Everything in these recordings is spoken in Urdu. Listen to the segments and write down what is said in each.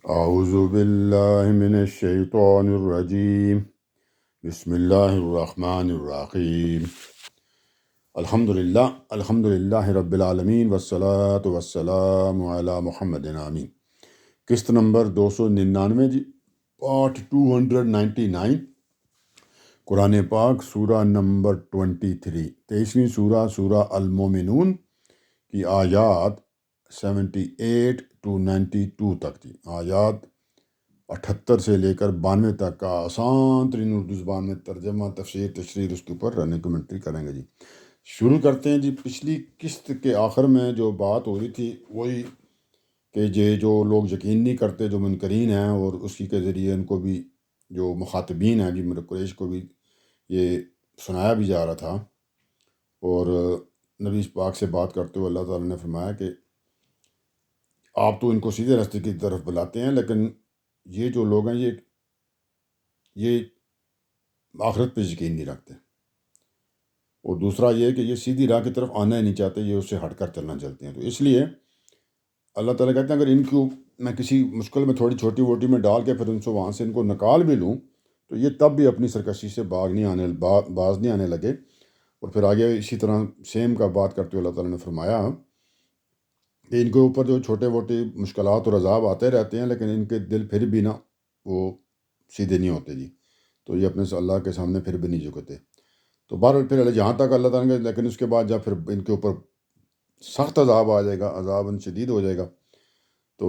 اعوذ باللہ من الشیطان الرجیم بسم اللہ الرحمن الرحیم الحمد للہ رب العالمین والصلاة والسلام علی محمد آمین۔ قسط نمبر 299 جی، پارٹ 299، قرآن پاک سورہ نمبر 23، 23ویں سورہ المومنون کی آیات 78 to 92 تک تھی۔ آیات 78 سے لے کر 92 تک کا آسان ترین اردو زبان میں ترجمہ، تفسیر، تشریح اس کے اوپر رننگ کمنٹری کریں گے جی۔ شروع کرتے ہیں جی۔ پچھلی قسط کے آخر میں جو بات ہو رہی تھی وہی کہ جو لوگ یقین نہیں کرتے، جو منکرین ہیں، اور اسی کے ذریعے ان کو بھی جو مخاطبین ہیں جی قریش کو بھی یہ سنایا بھی جا رہا تھا، اور نبی پاک سے بات کرتے ہوئے اللہ تعالیٰ نے فرمایا کہ آپ تو ان کو سیدھے راستے کی طرف بلاتے ہیں، لیکن یہ جو لوگ ہیں یہ آخرت پہ یقین نہیں رکھتے، اور دوسرا یہ کہ یہ سیدھی راہ کی طرف آنا ہی نہیں چاہتے، یہ اس سے ہٹ کر چلنا چلتے ہیں۔ تو اس لیے اللہ تعالیٰ کہتے ہیں اگر ان کو میں کسی مشکل میں تھوڑی چھوٹی ووٹی میں ڈال کے پھر ان سے وہاں سے ان کو نکال بھی لوں تو یہ تب بھی اپنی سرکشی سے باز نہیں آنے لگے۔ اور پھر آگے اسی طرح سیم کا بات کرتے ہوئے اللہ تعالیٰ نے فرمایا کہ ان کے اوپر جو چھوٹے موٹے مشکلات اور عذاب آتے رہتے ہیں، لیکن ان کے دل پھر بھی وہ سیدھے نہیں ہوتے جی، تو یہ اپنے اللہ کے سامنے پھر بھی نہیں جھکتے۔ تو بہرحال پھر جہاں تک اللہ تعالیٰ نے، لیکن اس کے بعد جب پھر ان کے اوپر سخت عذاب آ جائے گا، عذاب شدید ہو جائے گا، تو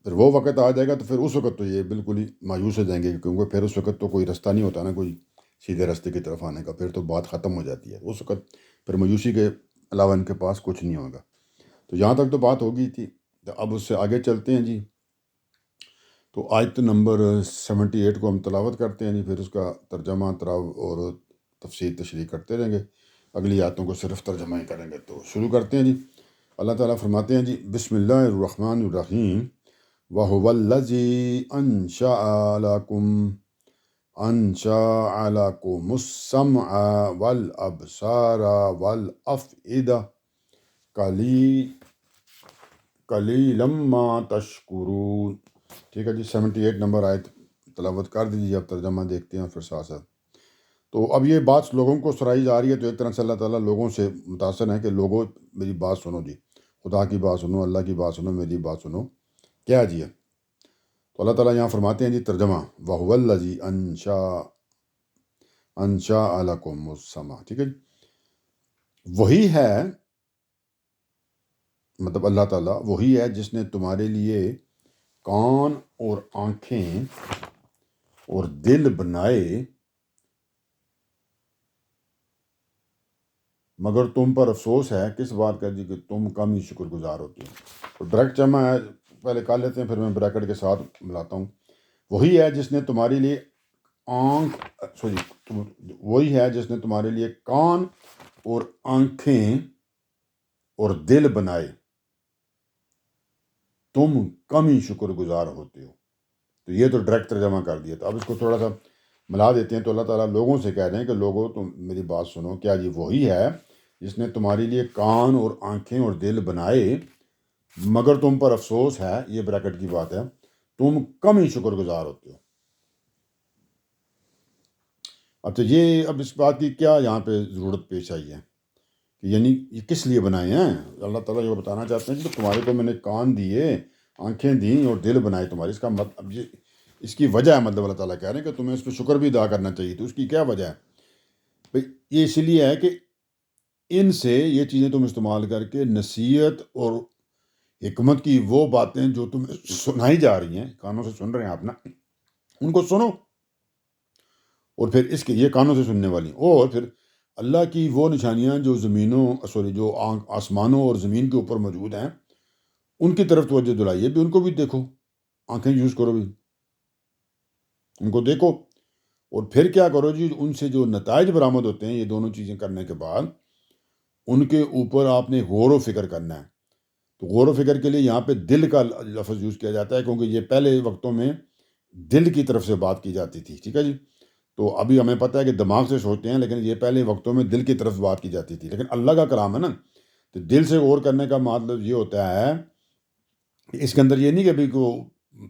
پھر وہ وقت آ جائے گا، تو پھر اس وقت تو یہ بالکل ہی مایوس ہو جائیں گے، کیونکہ پھر اس وقت تو کوئی رستہ نہیں ہوتا نا کوئی سیدھے راستے کی طرف آنے کا، پھر تو بات ختم ہو جاتی ہے اس وقت، پھر مایوسی کے علاوہ ان کے پاس کچھ نہیں ہوگا۔ تو یہاں تک تو بات ہو گئی تھی، تو اب اس سے آگے چلتے ہیں جی۔ تو آیت نمبر 78 کو ہم تلاوت کرتے ہیں جی، پھر اس کا ترجمہ اور تفسیر تشریح کرتے رہیں گے، اگلی آیتوں کو صرف ترجمہ ہی کریں گے۔ تو شروع کرتے ہیں جی۔ اللہ تعالیٰ فرماتے ہیں جی، بسم اللہ الرحمن الرحیم، وَهُوَ الَّذِي أَنشَأَ لَكُمُ السَّمْعَ وَالْأَبْصَارَ وَالْأَفْئِدَةَ قَلِيلًا مَا تَشْكُرُونَ۔ ٹھیک ہے جی، 78 نمبر آیت تلاوت کر دیجیے، اب ترجمہ دیکھتے ہیں پھر ساتھ ساتھ۔ تو اب یہ بات لوگوں کو سنائی جا رہی ہے، تو ایک طرح سے اللہ تعالیٰ لوگوں سے متاثر ہے کہ لوگوں میری بات سنو جی، خدا کی بات سنو، اللہ کی بات سنو، میری بات سنو، کیا جی ہے۔ تو اللہ تعالیٰ یہاں فرماتے ہیں جی ترجمہ، وَهُوَ الَّذِي أَنشَأَ لَكُمُ السَّمْعَ، ٹھیک ہے جی، وہی ہے، مطلب اللہ تعالیٰ وہی ہے جس نے تمہارے لیے کان اور آنکھیں اور دل بنائے، مگر تم پر افسوس ہے کس بات کا جی کہ تم کم ہی شکر گزار ہوتے ہو۔ تو ڈائریکٹ جمع ہے، پہلے کر لیتے ہیں، پھر میں بریکٹ کے ساتھ ملاتا ہوں۔ وہی ہے جس نے تمہارے لیے وہی ہے جس نے تمہارے لیے کان اور آنکھیں اور دل بنائے، تم کم ہی شکر گزار ہوتے ہو۔ تو یہ تو ڈائریکٹ ترجمہ کر دیا، تو اب اس کو تھوڑا سا ملا دیتے ہیں۔ تو اللہ تعالیٰ لوگوں سے کہہ رہے ہیں کہ لوگوں تم میری بات سنو، کیا جی وہی ہے جس نے تمہارے لیے کان اور آنکھیں اور دل بنائے، مگر تم پر افسوس ہے، یہ بریکٹ کی بات ہے، تم کم ہی شکر گزار ہوتے ہو۔ اب اس بات کی کیا یہاں پہ ضرورت پیش آئی ہے کہ یعنی یہ کس لیے بنائے ہیں؟ اللہ تعالیٰ یہ بتانا چاہتے ہیں کہ تمہارے کو میں نے کان دیے، آنکھیں دیں اور دل بنائے تمہارے، اس کا مطلب اس کی وجہ ہے، مطلب اللہ تعالیٰ کہہ رہے ہیں کہ تمہیں اس پہ شکر بھی ادا کرنا چاہیے۔ تو اس کی کیا وجہ ہے بھئی؟ یہ اس لیے ہے کہ ان سے یہ چیزیں تم استعمال کر کے نصیحت اور حکمت کی وہ باتیں جو تمہیں سنائی جا رہی ہیں، کانوں سے سن رہے ہیں آپ نا، ان کو سنو، اور پھر اس کے یہ کانوں سے سننے والی، اور پھر اللہ کی وہ نشانیاں جو جو آسمانوں اور زمین کے اوپر موجود ہیں، ان کی طرف توجہ دلائیے بھی، ان کو بھی دیکھو، آنکھیں یوز کرو بھی، ان کو دیکھو، اور پھر کیا کرو جی، ان سے جو نتائج برآمد ہوتے ہیں یہ دونوں چیزیں کرنے کے بعد، ان کے اوپر آپ نے غور و فکر کرنا ہے۔ تو غور و فکر کے لیے یہاں پہ دل کا لفظ یوز کیا جاتا ہے، کیونکہ یہ پہلے وقتوں میں دل کی طرف سے بات کی جاتی تھی، ٹھیک ہے جی۔ تو ابھی ہمیں پتہ ہے کہ دماغ سے سوچتے ہیں، لیکن یہ پہلے وقتوں میں دل کی طرف بات کی جاتی تھی، لیکن اللہ کا کلام ہے نا، تو دل سے غور کرنے کا مطلب یہ ہوتا ہے کہ اس کے اندر یہ نہیں کہ ابھی کو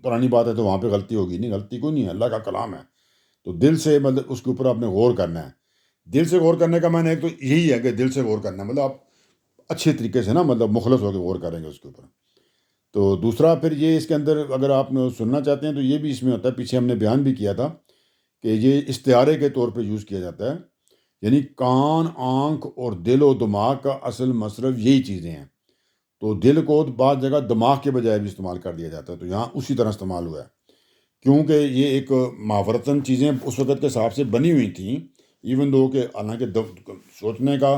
پرانی بات ہے تو وہاں پہ غلطی ہوگی نہیں، غلطی کوئی نہیں ہے، اللہ کا کلام ہے. تو دل سے مطلب اس کے اوپر آپ نے غور کرنا ہے. دل سے غور کرنے کا معنی ایک تو یہی ہے کہ دل سے غور کرنا ہے، مطلب آپ اچھے طریقے سے نا مطلب مخلص ہو کے غور کریں گے اس کے اوپر. تو دوسرا پھر یہ اس کے اندر اگر آپ سننا چاہتے ہیں تو یہ بھی اس میں ہوتا ہے، پیچھے ہم نے بیان بھی کیا تھا کہ یہ استعارے کے طور پہ یوز کیا جاتا ہے. یعنی کان، آنکھ اور دل و دماغ کا اصل مصرف یہی چیزیں ہیں. تو دل کو بعض جگہ دماغ کے بجائے بھی استعمال کر دیا جاتا ہے، تو یہاں اسی طرح استعمال ہوا ہے کیونکہ یہ ایک محاورتاً چیزیں اس وقت کے حساب سے بنی ہوئی تھیں. ایون دو کہ حالانکہ سوچنے کا،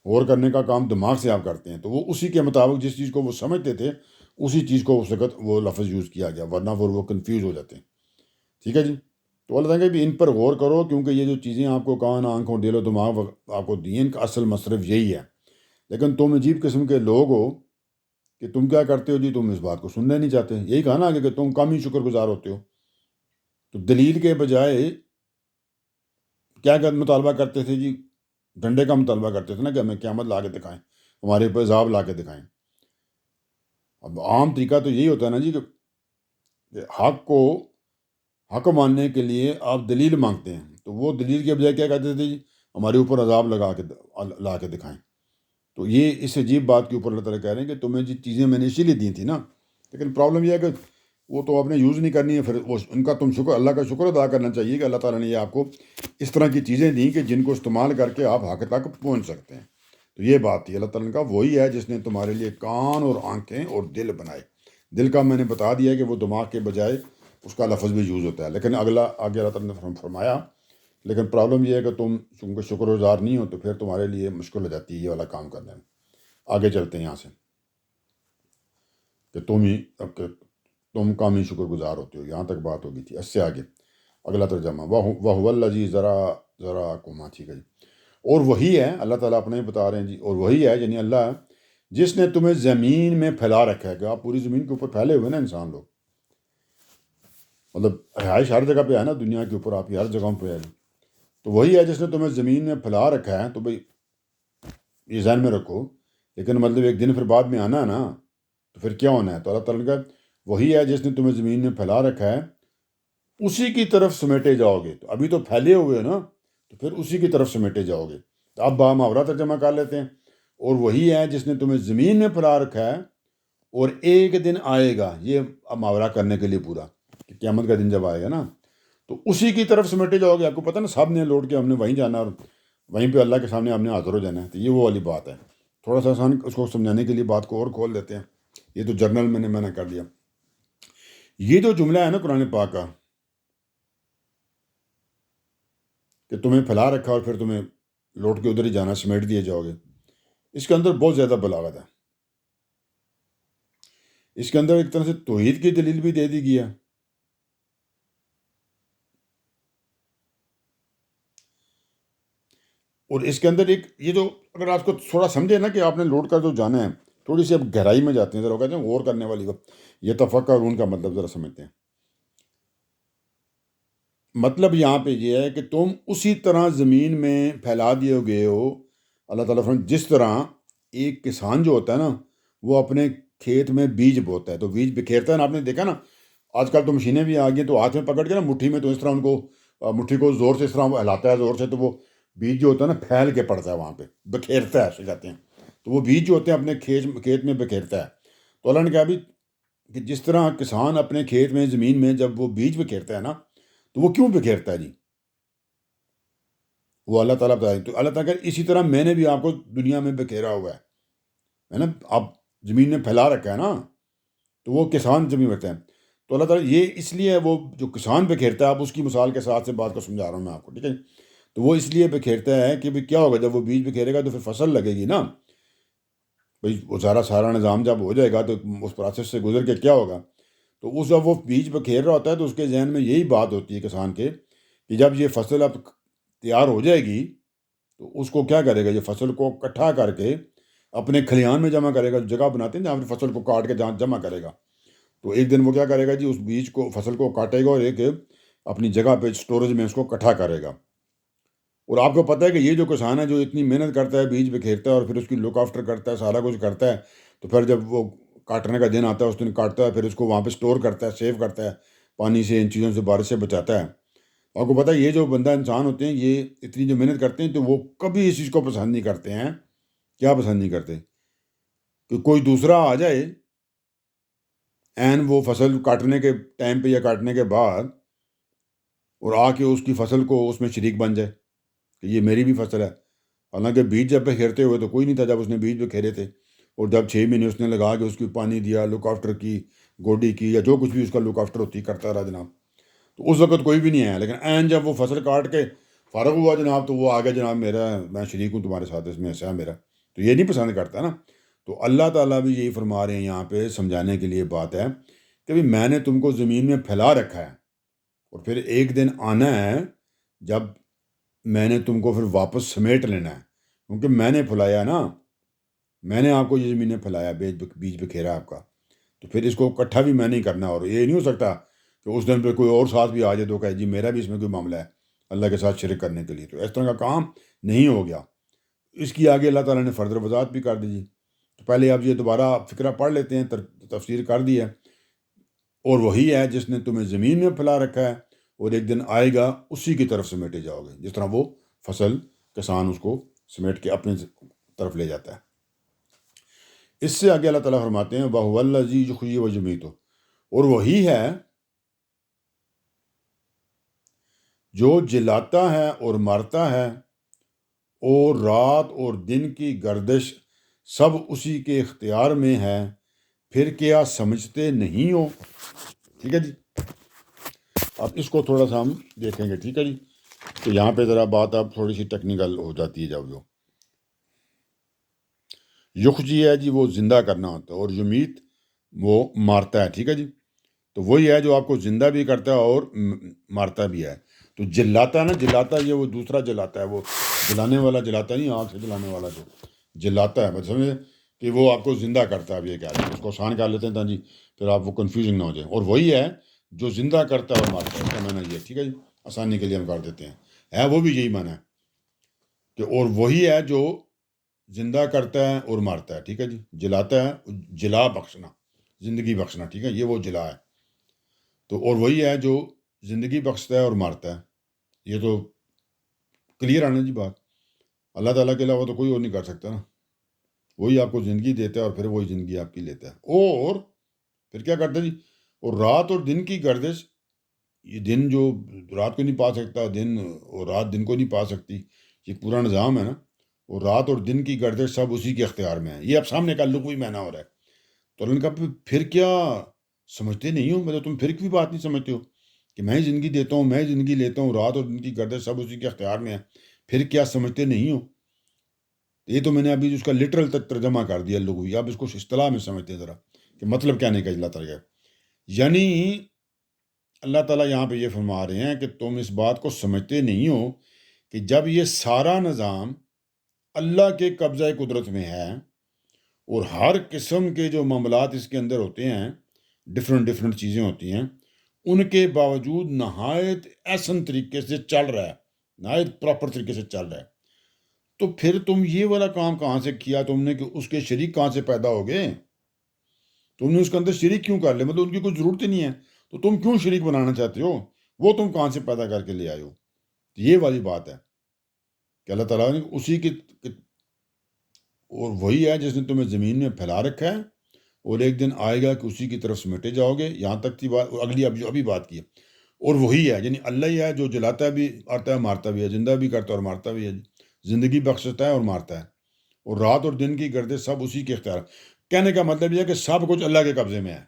غور کرنے کا کام دماغ سے آپ کرتے ہیں، تو وہ اسی کے مطابق جس چیز کو وہ سمجھتے تھے اسی چیز کو اس وقت وہ لفظ یوز کیا گیا، ورنہ پھر وہ کنفیوز ہو جاتے ہیں. ٹھیک ہے جی. تو اللہ تعالیٰ کہ بھی ان پر غور کرو، کیونکہ یہ جو چیزیں آپ کو کان، آنکھ اور دل و دماغ آپ کو دی ہیں، ان کا اصل مصرف یہی ہے. لیکن تم عجیب قسم کے لوگ ہو کہ تم کیا کرتے ہو جی، تم اس بات کو سننا نہیں چاہتے. یہی کہا نا آگے کہ تم کم ہی شکر گزار ہوتے ہو. تو دلیل کے بجائے کیا مطالبہ کرتے تھے جی؟ ڈنڈے کا مطالبہ کرتے تھے نا کہ ہمیں قیامت لا کے دکھائیں، ہمارے اوپر عذاب لا کے دکھائیں. اب عام طریقہ تو یہی ہوتا ہے نا جی کہ حق ماننے کے لیے آپ دلیل مانگتے ہیں، تو وہ دلیل کے بجائے کیا کہتے تھے جی؟ ہمارے اوپر عذاب لا کے دکھائیں. تو یہ اس عجیب بات کے اوپر اللہ تعالیٰ کہہ رہے ہیں کہ تمہیں جی چیزیں میں نے اسی لیے دی تھی نا، لیکن پرابلم یہ ہے کہ وہ تو آپ نے یوز نہیں کرنی ہے. پھر وہ ان کا تم شکر، اللہ کا شکر ادا کرنا چاہیے کہ اللہ تعالیٰ نے یہ آپ کو اس طرح کی چیزیں دیں کہ جن کو استعمال کر کے آپ حق تک پہنچ سکتے ہیں. تو یہ بات تھی. اللہ تعالیٰ نے کہا وہی ہے جس نے تمہارے لیے کان اور آنکھیں اور دل بنائے. دل کا میں نے بتا دیا کہ وہ دماغ کے بجائے اس کا لفظ بھی یوز ہوتا ہے، لیکن آگے اللہ تعالیٰ نے فرمایا لیکن پرابلم یہ ہے کہ تم چونکہ شکر گزار نہیں ہو تو پھر تمہارے لیے مشکل ہو جاتی ہے یہ والا کام کرنے میں. آگے چلتے ہیں یہاں سے کہ تم کامی شکر گزار ہوتے ہو، یہاں تک بات ہوگی تھی. اس سے آگے اگلا ترجمہ وہ الذی ذرأکم. ٹھیک ہے جی. اور وہی ہے، اللہ تعالیٰ اپنے ہی بتا رہے ہیں جی، اور وہی ہے یعنی اللہ جس نے تمہیں زمین میں پھیلا رکھا ہے. کہ آپ پوری زمین کے اوپر پھیلے ہوئے نا انسان لوگ، مطلب رہائش ہر جگہ پہ ہے نا دنیا کے اوپر، آپ کی ہر جگہوں پہ ہے. تو وہی ہے جس نے تمہیں زمین میں پھیلا رکھا ہے. تو بھائی یہ ذہن میں رکھو، لیکن مطلب ایک دن پھر بعد میں آنا ہے نا، تو پھر کیا ہونا ہے؟ تو اللہ تعالیٰ کا وہی ہے جس نے تمہیں زمین میں پھیلا رکھا ہے، اسی کی طرف سمیٹے جاؤ گے. تو ابھی تو پھیلے ہوئے نا، تو پھر اسی کی طرف سمیٹے جاؤ گے. تو اب محاورہ ترجمہ کر لیتے ہیں. اور وہی ہے جس نے تمہیں زمین میں پھیلا رکھا ہے اور ایک دن آئے گا، یہ اب محاورہ کرنے کے لیے پورا کہ قیامت کا دن جب آئے گا نا تو اسی کی طرف سمیٹے جاؤ گے. آپ کو پتہ نا سب نے لوٹ کے ہم نے وہیں جانا اور وہیں پہ اللہ کے سامنے ہم نے حاضر ہو جانا ہے. تو یہ وہ والی بات ہے. تھوڑا سا آسان اس کو سمجھانے کے لیے بات کو اور کھول دیتے ہیں. یہ تو جرنل میں نے کر دیا. یہ جو جملہ ہے نا قرآن پاک کا کہ تمہیں پھیلا رکھا اور پھر تمہیں لوٹ کے ادھر ہی جانا، سمیٹ دیے جاؤ گے، اس کے اندر بہت زیادہ بلاغت ہے. اس کے اندر ایک طرح سے توحید کی دلیل بھی دے دی گئی ہے. اور اس کے اندر ایک یہ جو اگر آپ کو تھوڑا سمجھے نا کہ آپ نے لوٹ کر جو جانا ہے، تھوڑی سی اب گہرائی میں جاتے ہیں، ذرا کہتے ہیں غور کرنے والی وقت یہ تفکرون کا مطلب ذرا سمجھتے ہیں. مطلب یہاں پہ یہ ہے کہ تم اسی طرح زمین میں پھیلا دیے گئے ہو. اللہ تعالیٰ فرماتے جس طرح ایک کسان جو ہوتا ہے نا وہ اپنے کھیت میں بیج بوتا ہے تو بیج بکھیرتا ہے نا. آپ نے دیکھا نا آج کل تو مشینیں بھی آ گئی ہیں، تو ہاتھ میں پکڑ کے نا مٹھی میں، تو اس طرح ان کو مٹھی کو زور سے اس طرح وہ ہلاتا ہے زور سے، تو وہ بیج جو ہوتا ہے نا پھیل کے پڑتا ہے وہاں پہ، بکھیرتا ہے اسے کہتے ہیں. تو وہ بیج جو ہوتے ہیں اپنے کھیت میں بکھیرتا ہے. تو اللہ نے کہا بھی کہ جس طرح کسان اپنے کھیت میں زمین میں جب وہ بیج بکھیرتا ہے نا تو وہ کیوں بکھیرتا ہے جی؟ وہ اللہ تعالیٰ بتائے. تو اللہ تعالیٰ کہ اسی طرح میں نے بھی آپ کو دنیا میں بکھیرا ہوا ہے نا، آپ زمین میں پھیلا رکھا ہے نا، تو وہ کسان زمین بکھیرتا ہے. تو اللہ تعالیٰ یہ اس لیے وہ جو کسان بکھیرتا ہے، اب اس کی مثال کے ساتھ سے بات کو سمجھا رہا ہوں میں آپ کو. ٹھیک ہے. تو وہ اس لیے بکھیرتا ہے کہ بھی کیا ہوگا جب وہ بیج بکھیرے گا تو پھر فصل لگے گی نا. بھائی وہ سارا نظام جب ہو جائے گا تو اس پروسیس سے گزر کے کیا ہوگا؟ تو اس جب وہ بیج بکھیر رہا ہوتا ہے تو اس کے ذہن میں یہی بات ہوتی ہے کسان کے کہ جب یہ فصل اب تیار ہو جائے گی تو اس کو کیا کرے گا؟ یہ فصل کو اکٹھا کر کے اپنے کھلیان میں جمع کرے گا. جگہ بناتے ہیں جہاں پھر فصل کو کاٹ کے جہاں جمع کرے گا. تو ایک دن وہ کیا کرے گا جی؟ اس بیج کو، فصل کو کاٹے گا اور ایک اپنی جگہ پہ اسٹوریج میں اس کو اکٹھا کرے گا. اور آپ کو پتہ ہے کہ یہ جو کسان ہے جو اتنی محنت کرتا ہے، بیج بکھیرتا ہے اور پھر اس کی لک آفٹر کرتا ہے، سارا کچھ کرتا ہے، تو پھر جب وہ کاٹنے کا دن آتا ہے اس دن کاٹتا ہے، پھر اس کو وہاں پہ سٹور کرتا ہے، سیو کرتا ہے، پانی سے، ان چیزوں سے، بارش سے بچاتا ہے۔ آپ کو پتہ ہے یہ جو بندہ انسان ہوتے ہیں یہ اتنی جو محنت کرتے ہیں تو وہ کبھی اس چیز کو پسند نہیں کرتے ہیں۔ کیا پسند نہیں کرتے؟ کہ کوئی دوسرا آ جائے وہ فصل کاٹنے کے ٹائم پہ یا کاٹنے کے بعد اور آ کے اس کی فصل کو اس میں شریک بن جائے کہ یہ میری بھی فصل ہے۔ حالانکہ بیج جب پہ کھیرتے ہوئے تو کوئی نہیں تھا جب اس نے بیج پہ کھیرے تھے، اور جب 6 مہینے اس نے لگا کے اس کی پانی دیا، لک آفٹر کی، گوڈی کی، یا جو کچھ بھی اس کا لک آفٹر ہوتی کرتا رہا جناب، تو اس وقت کوئی بھی نہیں آیا۔ لیکن جب وہ فصل کاٹ کے فارغ ہوا جناب تو وہ آگے جناب میرا، میں شریک ہوں تمہارے ساتھ، اس میں ایسا ہے میرا، تو یہ نہیں پسند کرتا نا۔ تو اللہ تعالیٰ بھی یہی فرما رہے ہیں یہاں پہ، سمجھانے کے لیے بات ہے کہ بھی میں نے تم کو زمین میں پھیلا رکھا ہے، اور پھر ایک دن آنا ہے جب میں نے تم کو پھر واپس سمیٹ لینا ہے، کیونکہ میں نے پھیلایا نا، میں نے آپ کو یہ زمین میں پھیلایا، بیج بکھیرا آپ کا، تو پھر اس کو اکٹھا بھی میں نہیں کرنا۔ اور یہ نہیں ہو سکتا کہ اس دن پہ کوئی اور ساتھ بھی آ جائے تو کہ جی میرا بھی اس میں کوئی معاملہ ہے اللہ کے ساتھ شرک کرنے کے لیے، تو اس طرح کا کام نہیں ہو گیا۔ اس کی آگے اللہ تعالیٰ نے فردر وضاحت بھی کر دی جی۔ تو پہلے آپ یہ دوبارہ فقرہ پڑھ لیتے ہیں، تفسیر کر دی ہے۔ اور وہی ہے جس نے تمہیں زمین میں پھیلا رکھا ہے، اور ایک دن آئے گا اسی کی طرف سمیٹے جاؤ گے، جس طرح وہ فصل کسان اس کو سمیٹ کے اپنے طرف لے جاتا ہے۔ اس سے آگے اللہ تعالیٰ فرماتے ہیں وَهُوَ الَّذِي يُحْيِي وَيُمِيتُ، اور وہی ہے جو جلاتا ہے اور مارتا ہے، اور رات اور دن کی گردش سب اسی کے اختیار میں ہے، پھر کیا سمجھتے نہیں ہو؟ ٹھیک ہے جی، اب اس کو تھوڑا سا ہم دیکھیں گے، ٹھیک ہے جی۔ تو یہاں پہ ذرا بات اب تھوڑی سی ٹیکنیکل ہو جاتی ہے، جب جو یخجی ہے جی وہ زندہ کرنا ہوتا ہے، اور یمیت وہ مارتا ہے، ٹھیک ہے جی۔ تو وہی ہے جو آپ کو زندہ بھی کرتا ہے اور مارتا بھی ہے۔ تو جلاتا نا، جلاتا یہ وہ دوسرا جلاتا ہے، وہ جلانے والا جلاتا نہیں، آنکھ سے جلانے والا جو جلاتا ہے، مطلب سمجھے کہ وہ آپ کو زندہ کرتا ہے۔ اب یہ کیا ہے، اس کو آسان کر لیتے ہیں تاکہ پھر آپ کو کنفیوژن نہ ہو جائے۔ اور وہی ہے جو زندہ کرتا ہے اور مارتا ہے، اس کا معنی یہ، ٹھیک ہے جی، آسانی کے لیے ہم کر دیتے ہیں، ہے وہ بھی یہی معنی ہے کہ اور وہی ہے جو زندہ کرتا ہے اور مارتا ہے، ٹھیک ہے جی۔ جلاتا ہے، جلا بخشنا، زندگی بخشنا، ٹھیک ہے، یہ وہ جلا ہے۔ تو اور وہی ہے جو زندگی بخشتا ہے اور مارتا ہے۔ یہ تو کلیئر آنا جی بات۔ اللہ تعالیٰ کے علاوہ تو کوئی اور نہیں کر سکتا نا، وہی آپ کو زندگی دیتا ہے اور پھر وہی زندگی آپ کی لیتا ہے۔ اور پھر کیا کرتا ہے جی، اور رات اور دن کی گردش، یہ دن جو رات کو نہیں پا سکتا، دن اور رات دن کو نہیں پا سکتی، یہ پورا نظام ہے نا۔ اور رات اور دن کی گردش سب اسی کے اختیار میں ہے، یہ اب سامنے کا لغوی معنی ہو رہا ہے۔ تو اللہ نے کہا پھر کیا سمجھتے نہیں ہو، مطلب تم پھر بھی بات نہیں سمجھتے ہو کہ میں زندگی دیتا ہوں، میں زندگی لیتا ہوں، رات اور دن کی گردش سب اسی کے اختیار میں ہے، پھر کیا سمجھتے نہیں ہو؟ یہ تو میں نے ابھی اس کا لٹرل تک ترجمہ کر دیا لغوی، اب اس کو اصطلاح میں سمجھتے ذرا کہ مطلب کیا نہیں کہ اللہ تعالیٰ، یعنی اللہ تعالیٰ یہاں پہ یہ فرما رہے ہیں کہ تم اس بات کو سمجھتے نہیں ہو کہ جب یہ سارا نظام اللہ کے قبضہ قدرت میں ہے، اور ہر قسم کے جو معاملات اس کے اندر ہوتے ہیں، ڈفرینٹ چیزیں ہوتی ہیں، ان کے باوجود نہایت احسن طریقے سے چل رہا ہے، نہایت پراپر طریقے سے چل رہا ہے، تو پھر تم یہ والا کام کہاں سے کیا تم نے کہ اس کے شریک کہاں سے پیدا ہو گئے؟ تم نے اس کے اندر شریک کیوں کر لے؟ مطلب ان کی کوئی ضرورت ہی نہیں ہے، تو تم کیوں شریک بنانا چاہتے ہو؟ وہ تم کہاں سے پیدا کر کے لے آئے ہو؟ یہ والی بات ہے کہ اللہ تعالیٰ نے اسی کی، اور وہی ہے جس نے تمہیں زمین میں پھیلا رکھا ہے، اور ایک دن آئے گا کہ اسی کی طرف سمیٹے جاؤ گے۔ یہاں تک تھی بات، اور اگلی ابھی بات کی ہے۔ اور وہی ہے، یعنی اللہ ہی ہے جو جلاتا بھی آتا ہے، مارتا بھی ہے، زندہ بھی کرتا ہے اور مارتا بھی ہے، زندگی بخشتا ہے اور مارتا ہے، اور رات اور دن کی گردش سب اسی کے اختیار۔ کہنے کا مطلب یہ ہے کہ سب کچھ اللہ کے قبضے میں ہے،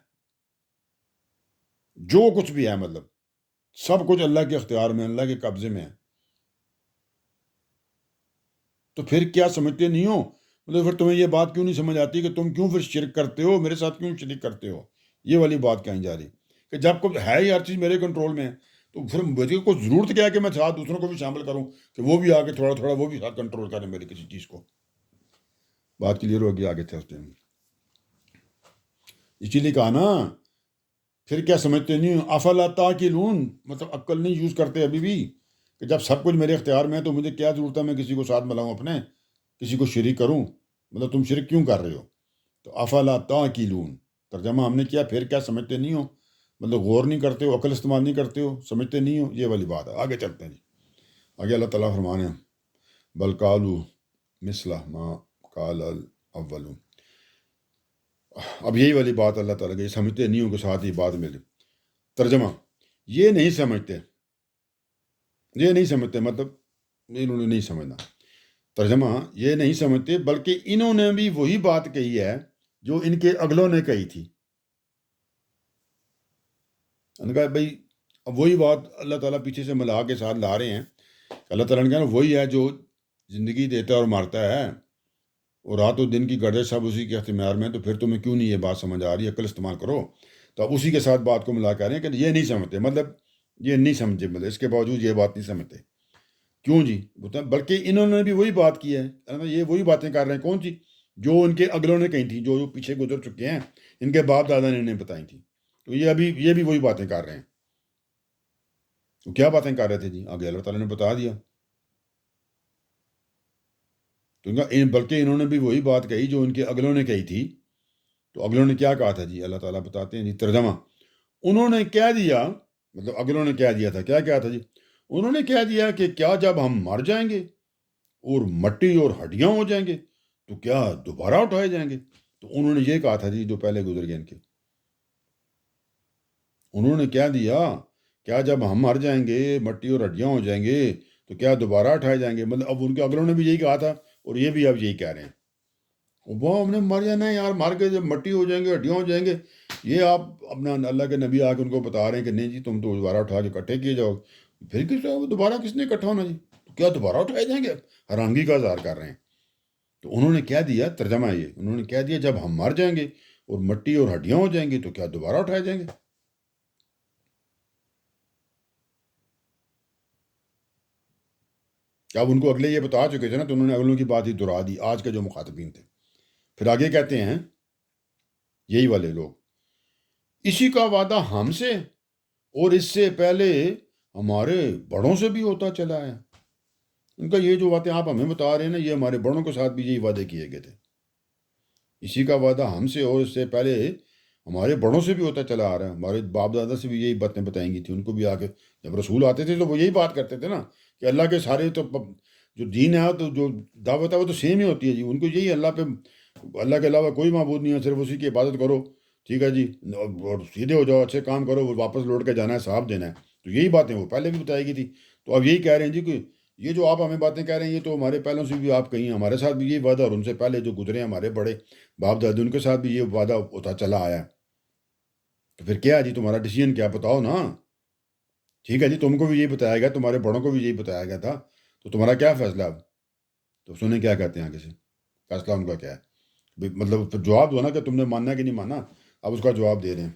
جو کچھ بھی ہے، مطلب سب کچھ اللہ کے اختیار میں، اللہ کے قبضے میں ہے۔ تو پھر کیا سمجھتے نہیں ہو؟ مطلب پھر تمہیں یہ بات کیوں نہیں سمجھ آتی کہ تم کیوں پھر شرک کرتے ہو، میرے ساتھ کیوں شرک کرتے ہو؟ یہ والی بات کہیں جا رہی کہ جب کوئی ہے ہی ہر چیز میرے کنٹرول میں ہے، تو پھر مجھے کوئی ضرورت کیا ہے کہ میں ساتھ دوسروں کو بھی شامل کروں کہ وہ بھی آگے تھوڑا تھوڑا وہ بھی ساتھ کنٹرول کریں میری کسی چیز کو۔ بات کلیئر ہوگی آگے چلتے ہیں۔ اسی لیے کہا نا پھر کیا سمجھتے نہیں ہو، افلا تعقلون، مطلب عقل نہیں یوز کرتے ابھی بھی کہ جب سب کچھ میرے اختیار میں ہے تو مجھے کیا ضرورت ہے میں کسی کو ساتھ ملاؤں، اپنے کسی کو شریک کروں؟ مطلب تم شرک کیوں کر رہے ہو؟ تو افلا تعقلون، ترجمہ ہم نے کیا، پھر کیا سمجھتے نہیں ہو، مطلب غور نہیں کرتے ہو، عقل استعمال نہیں کرتے ہو، سمجھتے نہیں ہو، یہ والی بات ہے۔ آگے چلتے ہیں جی، آگے اللہ تعالیٰ فرمانے ہیں بل قالوا مثل ما قال الاولون۔ اب یہی والی بات اللہ تعالیٰ کی، سمجھتے نہیں ہو کے ساتھ ہی بات ملے۔ ترجمہ یہ نہیں سمجھتے، یہ نہیں سمجھتے مطلب انہوں نے نہیں سمجھنا۔ ترجمہ یہ نہیں سمجھتے بلکہ انہوں نے بھی وہی بات کہی ہے جو ان کے اگلوں نے کہی تھی۔ ان کا بھائی اب وہی بات اللہ تعالیٰ پیچھے سے ملا کے ساتھ لا رہے ہیں۔ اللہ تعالیٰ نے کہا وہی ہے جو زندگی دیتا ہے اور مارتا ہے، اور رات و دن کی گردش سب اسی کے اختیار میں، تو پھر تمہیں کیوں نہیں یہ بات سمجھ آ رہی ہے، عقل استعمال کرو۔ تو اب اسی کے ساتھ بات کو ملا کر رہے ہیں کہ یہ نہیں سمجھتے، مطلب یہ نہیں سمجھے، مطلب اس کے باوجود یہ بات نہیں سمجھتے۔ کیوں جی؟ بلکہ انہوں نے بھی وہی بات کی ہے، یہ وہی باتیں کر رہے ہیں، کون سی؟ جو ان کے اگلوں نے کہی تھیں، جو پیچھے گزر چکے ہیں، ان کے باپ دادا نے انہیں بتائی تھیں، تو یہ بھی وہی باتیں کر رہے ہیں۔ تو کیا باتیں کر رہے تھے جی؟ آگے اللہ تعالیٰ نے بتا دیا۔ تو بلکہ انہوں نے بھی وہی بات کہی جو ان کے اگلوں نے کہی تھی۔ تو اگلوں نے کیا کہا تھا جی؟ اللہ تعالیٰ بتاتے ہیں جی، ترجمہ انہوں نے کہہ دیا، مطلب اگلوں نے کہہ دیا تھا، کیا تھا جی؟ انہوں نے کہہ دیا کہ کیا جب ہم مر جائیں گے اور مٹی اور ہڈیاں ہو جائیں گے تو کیا دوبارہ اٹھائے جائیں گے؟ تو انہوں نے یہ کہا تھا جی، جو پہلے گزر گئے ان کے، انہوں نے کہہ دیا کیا جب ہم مر جائیں گے، مٹی اور ہڈیاں ہو جائیں گے تو کیا دوبارہ اٹھائے جائیں گے؟ مطلب اب ان کے اگلوں نے بھی یہی کہا تھا اور یہ بھی اب یہی کہہ رہے ہیں، وہ ہم نے مر جانا ہے یار، مر کے جب مٹی ہو جائیں گے، ہڈیاں ہو جائیں گے۔ یہ آپ اپنا اللہ کے نبی آ کے ان کو بتا رہے ہیں کہ نہیں جی، تم تو دوبارہ اٹھا کے اکٹھے کیے جاؤ۔ پھر دوبارہ کس نے اکٹھا ہونا جی؟ تو کیا دوبارہ اٹھائے جائیں گے؟ حیرانگی کا اظہار کر رہے ہیں۔ تو انہوں نے کہہ دیا، ترجمہ یہ انہوں نے کہہ دیا جب ہم مر جائیں گے اور مٹی اور ہڈیاں ہو جائیں گی تو کیا دوبارہ اٹھائے جائیں گے؟ اب ان کو اگلے یہ بتا چکے تھے نا، تو انہوں نے اگلوں کی بات ہی دہرا دی، آج کے جو مخاطبین تھے۔ پھر آگے کہتے ہیں یہی والے لوگ، اسی کا وعدہ ہم سے اور اس سے پہلے ہمارے بڑوں سے بھی ہوتا چلا ہے۔ ان کا یہ جو باتیں آپ ہمیں بتا رہے ہیں نا، یہ ہمارے بڑوں کے ساتھ بھی یہی وعدے کیے گئے تھے۔ اسی کا وعدہ ہم سے اور اس سے پہلے ہمارے بڑوں سے بھی ہوتا چلا آ رہا ہے، ہمارے باپ دادا سے بھی یہی باتیں بتائیں گی تھی۔ ان کو بھی آ کے جب رسول آتے تھے تو وہ یہی بات کرتے تھے نا کہ اللہ کے سارے تو جو دین ہے، تو جو دعوت ہے وہ تو سیم ہی ہوتی ہے جی۔ ان کو یہی اللہ پہ، اللہ کے علاوہ کوئی معبود نہیں ہے، صرف اسی کی عبادت کرو، ٹھیک ہے جی، اور سیدھے ہو جاؤ، اچھے کام کرو، وہ واپس لوٹ کے جانا ہے، ثواب دینا ہے۔ تو یہی باتیں وہ پہلے بھی بتائی گئی تھی۔ تو اب یہی کہہ رہے ہیں جی کہ یہ جو آپ ہمیں باتیں کہہ رہے ہیں، یہ تو ہمارے پہلوں سے بھی آپ کہیں، ہمارے ساتھ بھی یہی وعدہ، اور ان سے پہلے جو گزرے ہیں ہمارے بڑے باپ دادی، ان کے ساتھ بھی یہ وعدہ ہوتا چلا آیا ہے۔ تو پھر کیا ہے جی تمہارا ڈیسیژن کیا؟ بتاؤ نا۔ ٹھیک ہے جی، تم کو بھی یہی بتایا گیا، تمہارے بڑوں کو بھی یہی بتایا گیا تھا، تو تمہارا کیا فیصلہ اب؟ تو سنیں کیا کہتے ہیں آگے سے، فیصلہ ان کا کیا ہے؟ مطلب پھر جواب دو نا کہ تم نے ماننا ہے کہ نہیں ماننا۔ اب اس کا جواب دے رہے ہیں،